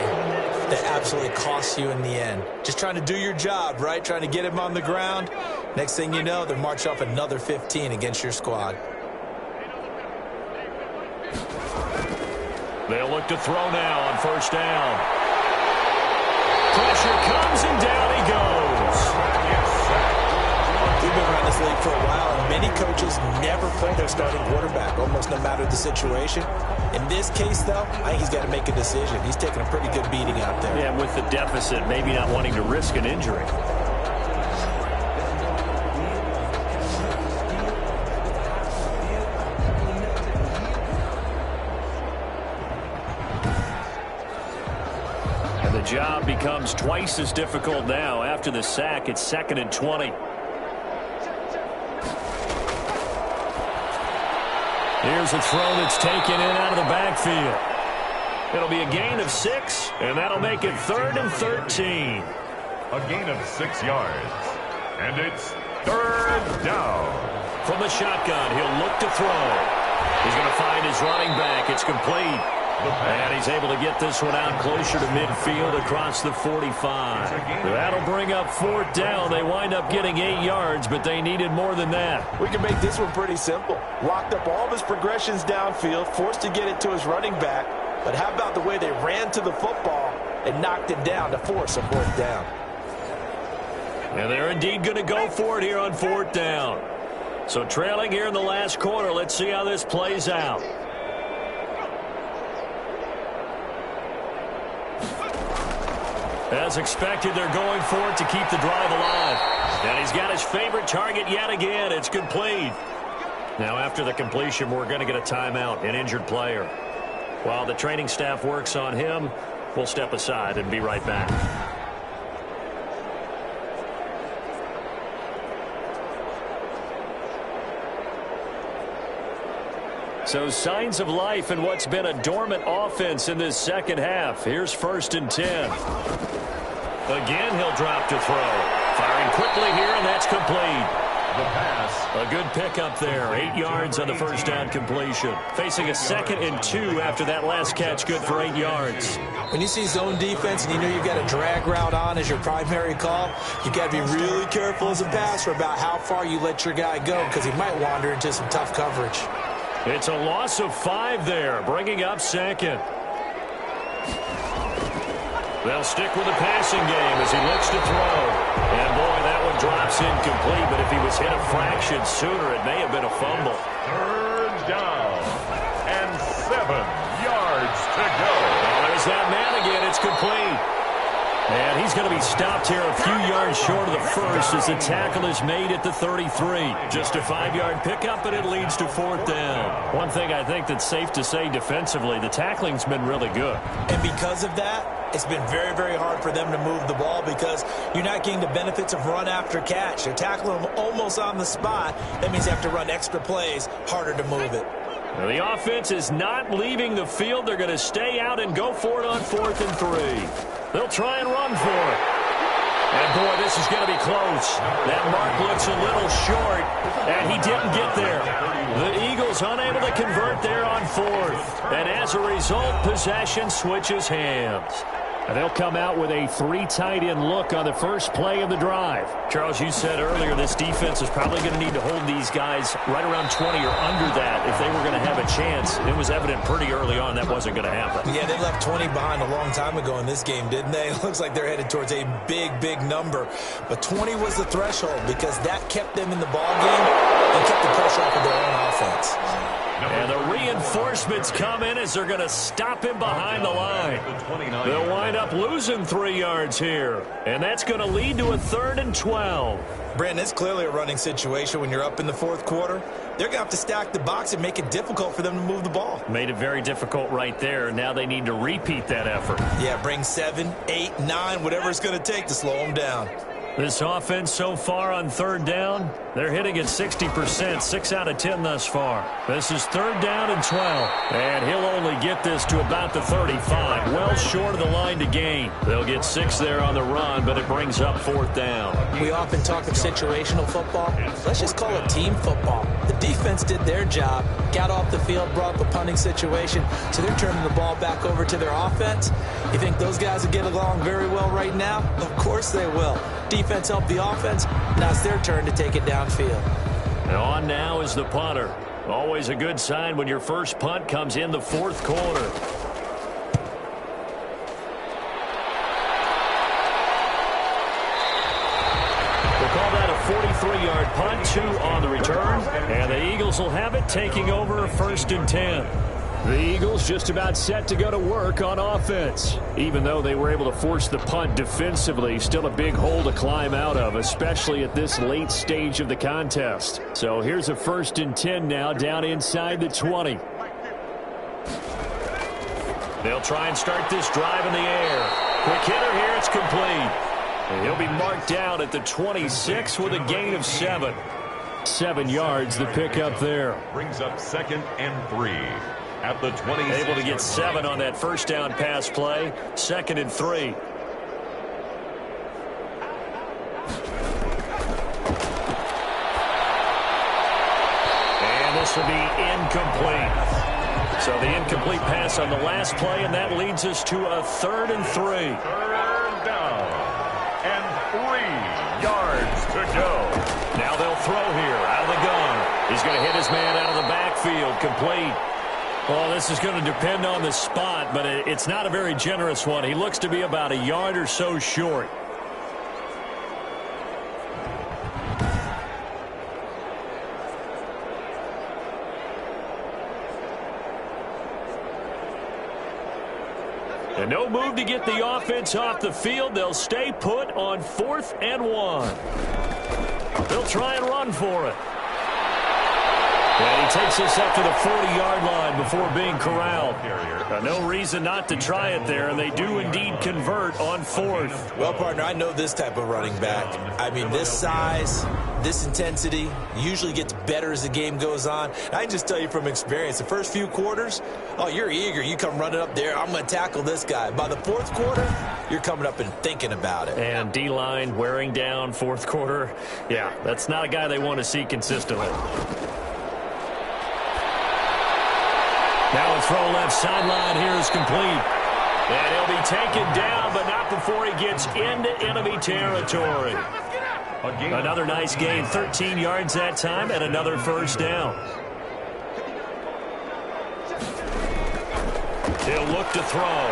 that absolutely costs you in the end. Just trying to do your job, right? Trying to get him on the ground. Next thing you know, they're marching off another 15 against your squad. They'll look to throw now on first down. Pressure comes, and down he goes. We've been around this league for a while, and many coaches never play their starting quarterback, almost no matter the situation. In this case, though, I think he's got to make a decision. He's taking a pretty good beating out there. Yeah, with the deficit, maybe not wanting to risk an injury. The job becomes twice as difficult now. After the sack, it's 2nd and 20. Here's a throw that's taken in out of the backfield. It'll be a gain of 6, and that'll make it 3rd and 13. A gain of 6 yards. And it's 3rd down. From the shotgun, he'll look to throw. He's going to find his running back. It's complete. And he's able to get this one out closer to midfield across the 45. That'll bring up 4th down. They wind up getting 8 yards, but they needed more than that. We can make this one pretty simple. Locked up all of his progressions downfield, forced to get it to his running back. But how about the way they ran to the football and knocked it down to force a 4th down? And they're indeed going to go for it here on 4th down. So trailing here in the last quarter, let's see how this plays out. As expected, they're going for it to keep the drive alive. And he's got his favorite target yet again. It's complete. Now, after the completion, we're going to get a timeout, an injured player. While the training staff works on him, we'll step aside and be right back. So signs of life in what's been a dormant offense in this second half. Here's 1st and 10. Again, he'll drop to throw. Firing quickly here, and that's complete. The pass. A good pickup there. 8 yards on the 1st down completion. Facing a 2nd and 2 after that last catch. Good for 8 yards. When you see zone defense and you know you've got a drag route on as your primary call, you got to be really careful as a passer about how far you let your guy go because he might wander into some tough coverage. It's a loss of 5 there, bringing up 2nd. They'll stick with the passing game as he looks to throw. And, boy, that one drops incomplete, but if he was hit a fraction sooner, it may have been a fumble. 3rd down. And 7 yards to go. Well, there's that man again. It's complete. And he's going to be stopped here a few yards short of the first as the tackle is made at the 33. Just a 5-yard pickup, and it leads to 4th down. One thing I think that's safe to say defensively, the tackling's been really good. And because of that, it's been very, very hard for them to move the ball because you're not getting the benefits of run after catch. They're tackling them almost on the spot. That means they have to run extra plays, harder to move it. Now, the offense is not leaving the field. They're going to stay out and go for it on 4th and 3. They'll try and run for it. And, boy, this is going to be close. That mark looks a little short, and he didn't get there. The Eagles unable to convert there on 4th. And as a result, possession switches hands. And they'll come out with a 3 tight end look on the first play of the drive. Charles, you said earlier this defense is probably going to need to hold these guys right around 20 or under that if they were going to have a chance. It was evident pretty early on that wasn't going to happen. Yeah, they left 20 behind a long time ago in this game, didn't they? It looks like they're headed towards a big, big number. But 20 was the threshold because that kept them in the ball game and kept the pressure off of their own offense. And the reinforcements come in as they're going to stop him behind the line. They'll wind up losing 3 yards here. And that's going to lead to a 3rd and 12. Brandon, it's clearly a running situation when you're up in the 4th quarter. They're going to have to stack the box and make it difficult for them to move the ball. Made it very difficult right there. Now they need to repeat that effort. Yeah, bring 7, 8, 9, whatever it's going to take to slow them down. This offense so far on 3rd down, they're hitting at 60%, 6 out of 10 thus far. This is 3rd down and 12. And he'll only get this to about the 35, well short of the line to gain. They'll get 6 there on the run, but it brings up 4th down. We often talk of situational football. Let's just call it team football. The defense did their job, got off the field, brought up a punting situation, so they're turning the ball back over to their offense. You think those guys will get along very well right now? Of course they will. Defense helped the offense. Now it's their turn to take it downfield. And on now is the punter. Always a good sign when your first punt comes in the 4th quarter. We'll call that a 43-yard punt, 2 on the return. And the Eagles will have it, taking over 1st and 10. The Eagles just about set to go to work on offense. Even though they were able to force the punt defensively, still a big hole to climb out of, especially at this late stage of the contest. So here's a 1st and 10 now, down inside the 20. They'll try and start this drive in the air. Quick hitter here, it's complete. And he'll be marked down at the 26 with a gain of 7. 7 yards the pick up there. Brings up 2nd and 3 at the 20. Able to get 7 on that first down pass play. 2nd and 3. And this will be incomplete. So the incomplete pass on the last play, and that leads us to a 3rd and 3. 3rd down and 3 yards to go. Now they'll throw here out of the gun. He's going to hit his man out of the backfield, complete. Well, this is going to depend on the spot, but it's not a very generous one. He looks to be about a yard or so short. And no move to get the offense off the field. They'll stay put on 4th and 1. They'll try and run for it. And he takes us up to the 40-yard line before being corralled. No reason not to try it there, and they do indeed convert on 4th. Well, partner, I know this type of running back. I mean, this size, this intensity usually gets better as the game goes on. I can just tell you from experience, the first few quarters, oh, you're eager. You come running up there, I'm going to tackle this guy. By the 4th quarter, you're coming up and thinking about it. And D-line wearing down 4th quarter. Yeah, that's not a guy they want to see consistently. Now a throw left sideline here is complete. And he'll be taken down, but not before he gets into enemy territory. Another nice gain, 13 yards that time, and another first down. He'll look to throw.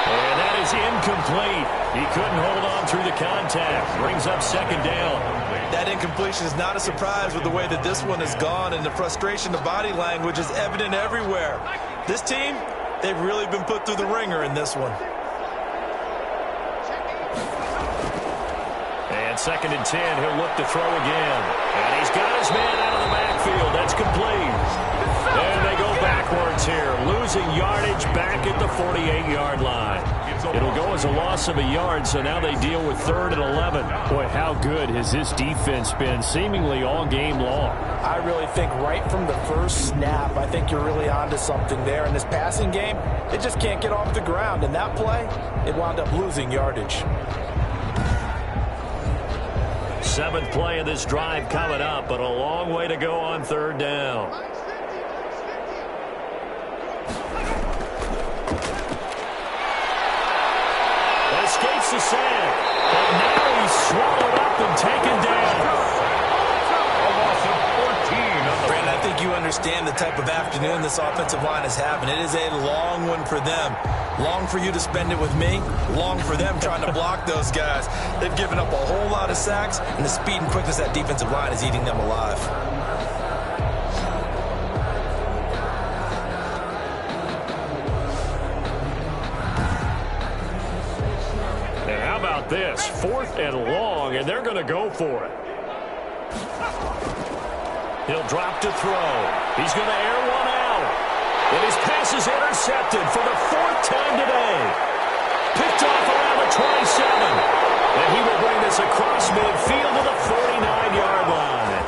And that is incomplete. He couldn't hold on through the contact. Brings up 2nd down. That incompletion is not a surprise with the way that this one has gone, and the frustration, the body language is evident everywhere. This team, they've really been put through the ringer in this one. And 2nd and 10, he'll look to throw again. And he's got his man out of the backfield. That's complete. And they go backwards here, losing yardage back at the 48-yard line. It'll go as a loss of a yard, so now they deal with 3rd and 11. Boy, how good has this defense been, seemingly all game long. I really think right from the first snap, I think you're really onto something there. In this passing game, it just can't get off the ground. And that play, it wound up losing yardage. 7th play of this drive coming up, but a long way to go on 3rd down. Escapes the sack, but now he's swallowed up and taken down. A loss of 14. Brandon, I think you understand the type of afternoon this offensive line is having. It is a long one for them. Long for you to spend it with me. Long for them trying to block those guys. They've given up a whole lot of sacks, and the speed and quickness of that defensive line is eating them alive. This 4th and long, and they're going to go for it. He'll drop to throw. He's going to air one out. And his pass is intercepted for the 4th time today. Picked off around the 27. And he will bring this across midfield to the 49-yard line.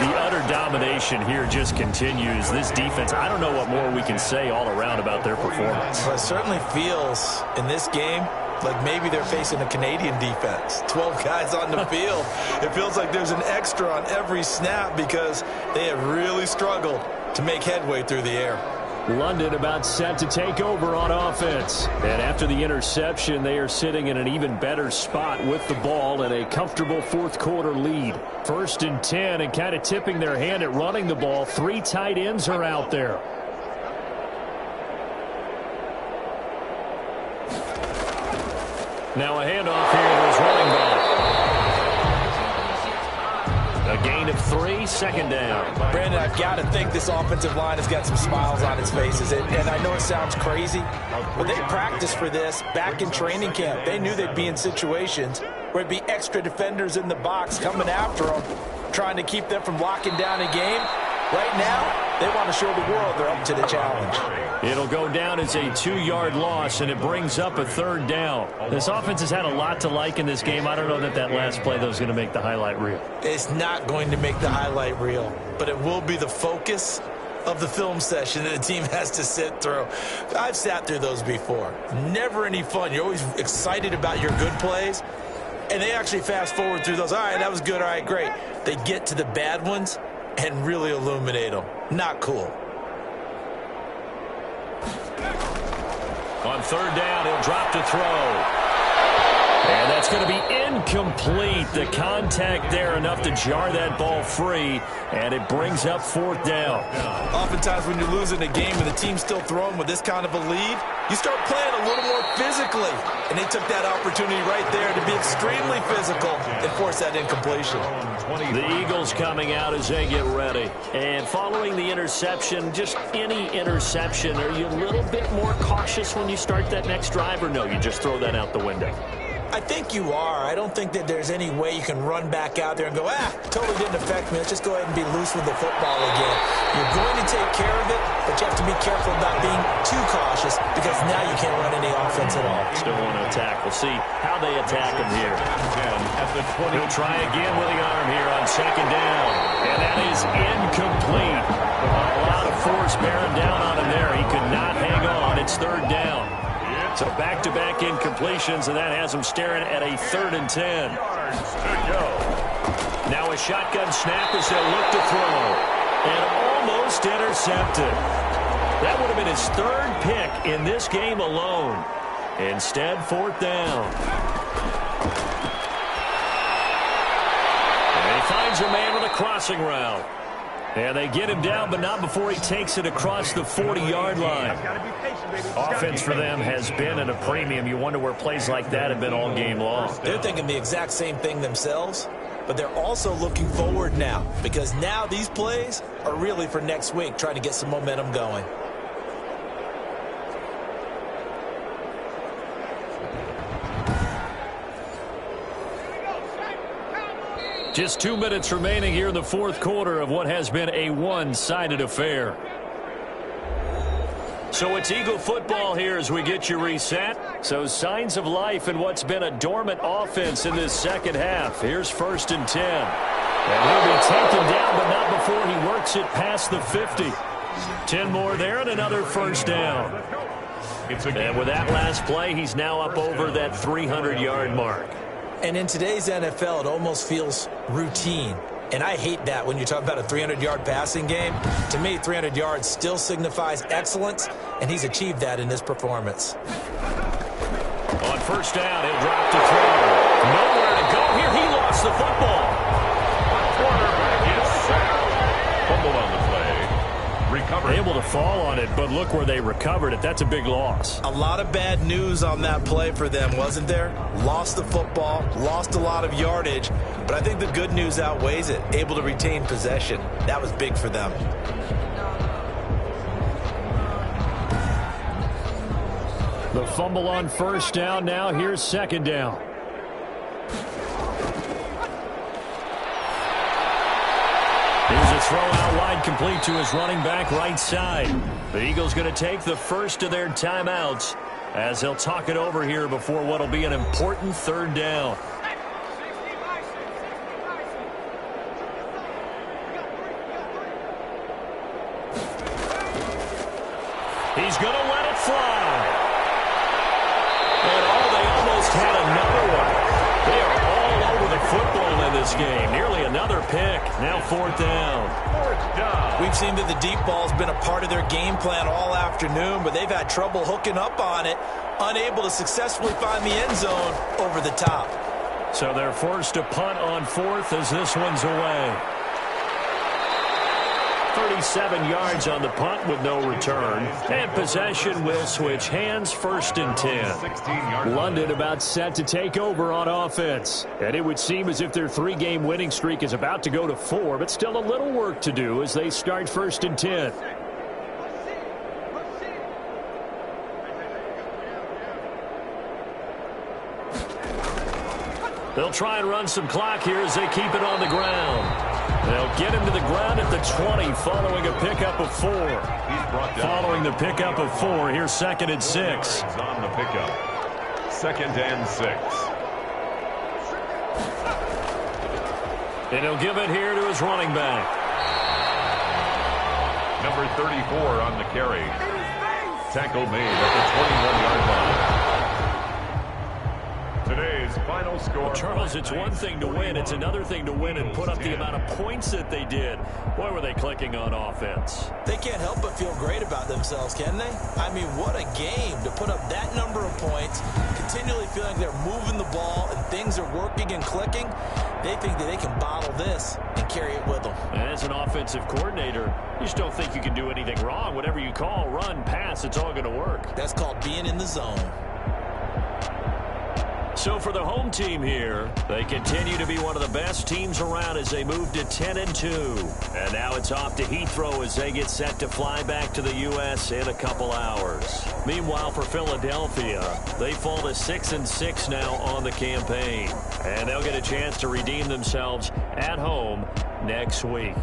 The utter domination here just continues. This defense, I don't know what more we can say all around about their performance. Well, it certainly feels in this game like maybe they're facing a Canadian defense. 12 guys on the field. It feels like there's an extra on every snap because they have really struggled to make headway through the air. London about set to take over on offense. And after the interception, they are sitting in an even better spot with the ball and a comfortable 4th quarter lead. 1st and 10, and kind of tipping their hand at running the ball. 3 tight ends are out there. Now a handoff here to his running back. A gain of 3, 2nd down. Brandon, I've got to think this offensive line has got some smiles on its faces. And I know it sounds crazy, but they practiced for this back in training camp. They knew they'd be in situations where it'd be extra defenders in the box coming after them, trying to keep them from locking down a game. Right now, They want to show the world they're up to the challenge. It'll go down as a 2-yard loss, and it brings up a 3rd down. This offense has had a lot to like in this game. I don't know that last play, though, is going to make the highlight reel. It's not going to make the highlight reel, but it will be the focus of the film session that the team has to sit through. I've sat through those before. Never any fun. You're always excited about your good plays, and they actually fast forward through those. All right, that was good. All right, great. They get to the bad ones and really illuminate them. Not cool. On 3rd down, he'll drop to throw. And that's going to be incomplete. The contact there enough to jar that ball free, and it brings up 4th down. Oftentimes when you're losing a game and the team's still throwing with this kind of a lead, you start playing a little more physically. And they took that opportunity right there to be extremely physical and force that incompletion. The Eagles coming out as they get ready. And following the interception, just any interception, are you a little bit more cautious when you start that next drive, or no, you just throw that out the window? I think you are. I don't think that there's any way you can run back out there and go, totally didn't affect me. Let's just go ahead and be loose with the football again. You're going to take care of it, but you have to be careful about being too cautious because now you can't run any offense at all. Still want to attack. We'll see how they attack him here. He'll try again with the arm here on 2nd down. And that is incomplete. A lot of force bearing down on him there. He could not hang on. It's 3rd down. So back-to-back incompletions, and that has him staring at a 3rd and 10. Now a shotgun snap as they'll look to throw. And almost intercepted. That would have been his 3rd pick in this game alone. Instead, 4th down. And he finds a man on a crossing route. And they get him down, but not before he takes it across the 40-yard line. Offense for them has been at a premium. You wonder where plays like that have been all game long. They're thinking the exact same thing themselves, but they're also looking forward now because now these plays are really for next week, trying to get some momentum going. Just 2 minutes remaining here in the 4th quarter of what has been a one-sided affair. So it's Eagle football here as we get you reset. So signs of life in what's been a dormant offense in this 2nd half. Here's 1st and 10. And he'll be taken down, but not before he works it past the 50. 10 more there and another 1st down. And with that last play, he's now up over that 300-yard mark. And in today's NFL, it almost feels routine. And I hate that when you talk about a 300-yard passing game. To me, 300 yards still signifies excellence, and he's achieved that in this performance. On 1st down, he'll drop to throw. Nowhere to go here. He lost the football. Quarterback is sacked. Fumble on the play. Recovered. Able to fall on it, but look where they recovered it. That's a big loss. A lot of bad news on that play for them, wasn't there? Lost the football, lost a lot of yardage, but I think the good news outweighs it. Able to retain possession. That was big for them. The fumble on 1st down. Now here's 2nd down. Here's a throw out wide, complete to his running back right side. The Eagles going to take the first of their timeouts as they'll talk it over here before what will be an important 3rd down. He's going to let it fly. And they almost had another one. They are all over the football in this game. Nearly another pick. Now 4th down. We've seen that the deep ball's been a part of their game plan all afternoon, but they've had trouble hooking up on it, unable to successfully find the end zone over the top. So they're forced to punt on 4th as this one's away. 37 yards on the punt with no return. And possession will switch hands. 1st and 10. London about set to take over on offense. And it would seem as if their 3-game winning streak is about to go to 4, but still a little work to do as they start 1st and 10. They'll try and run some clock here as they keep it on the ground. They'll get him to the ground at the 20 following a pickup of 4. Following the pickup of 4, here's 2nd and 6. On the pickup. 2nd and 6. And he'll give it here to his running back. Number 34 on the carry. Tackle made at the 21-yard line. Today's final score. Charles, it's one thing to win. It's another thing to win and put up the amount of points that they did. Boy, were they clicking on offense. They can't help but feel great about themselves, can they? I mean, what a game to put up that number of points, continually feeling like they're moving the ball and things are working and clicking. They think that they can bottle this and carry it with them. And as an offensive coordinator, you just don't think you can do anything wrong. Whatever you call, run, pass, it's all going to work. That's called being in the zone. So for the home team here, they continue to be one of the best teams around as they move to 10-2. And now it's off to Heathrow as they get set to fly back to the U.S. in a couple hours. Meanwhile, for Philadelphia, they fall to 6-6 now on the campaign. And they'll get a chance to redeem themselves at home next week.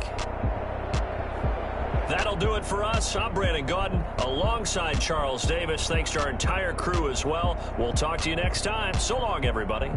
That'll do it for us. I'm Brandon Gaudin alongside Charles Davis. Thanks to our entire crew as well. We'll talk to you next time. So long, everybody.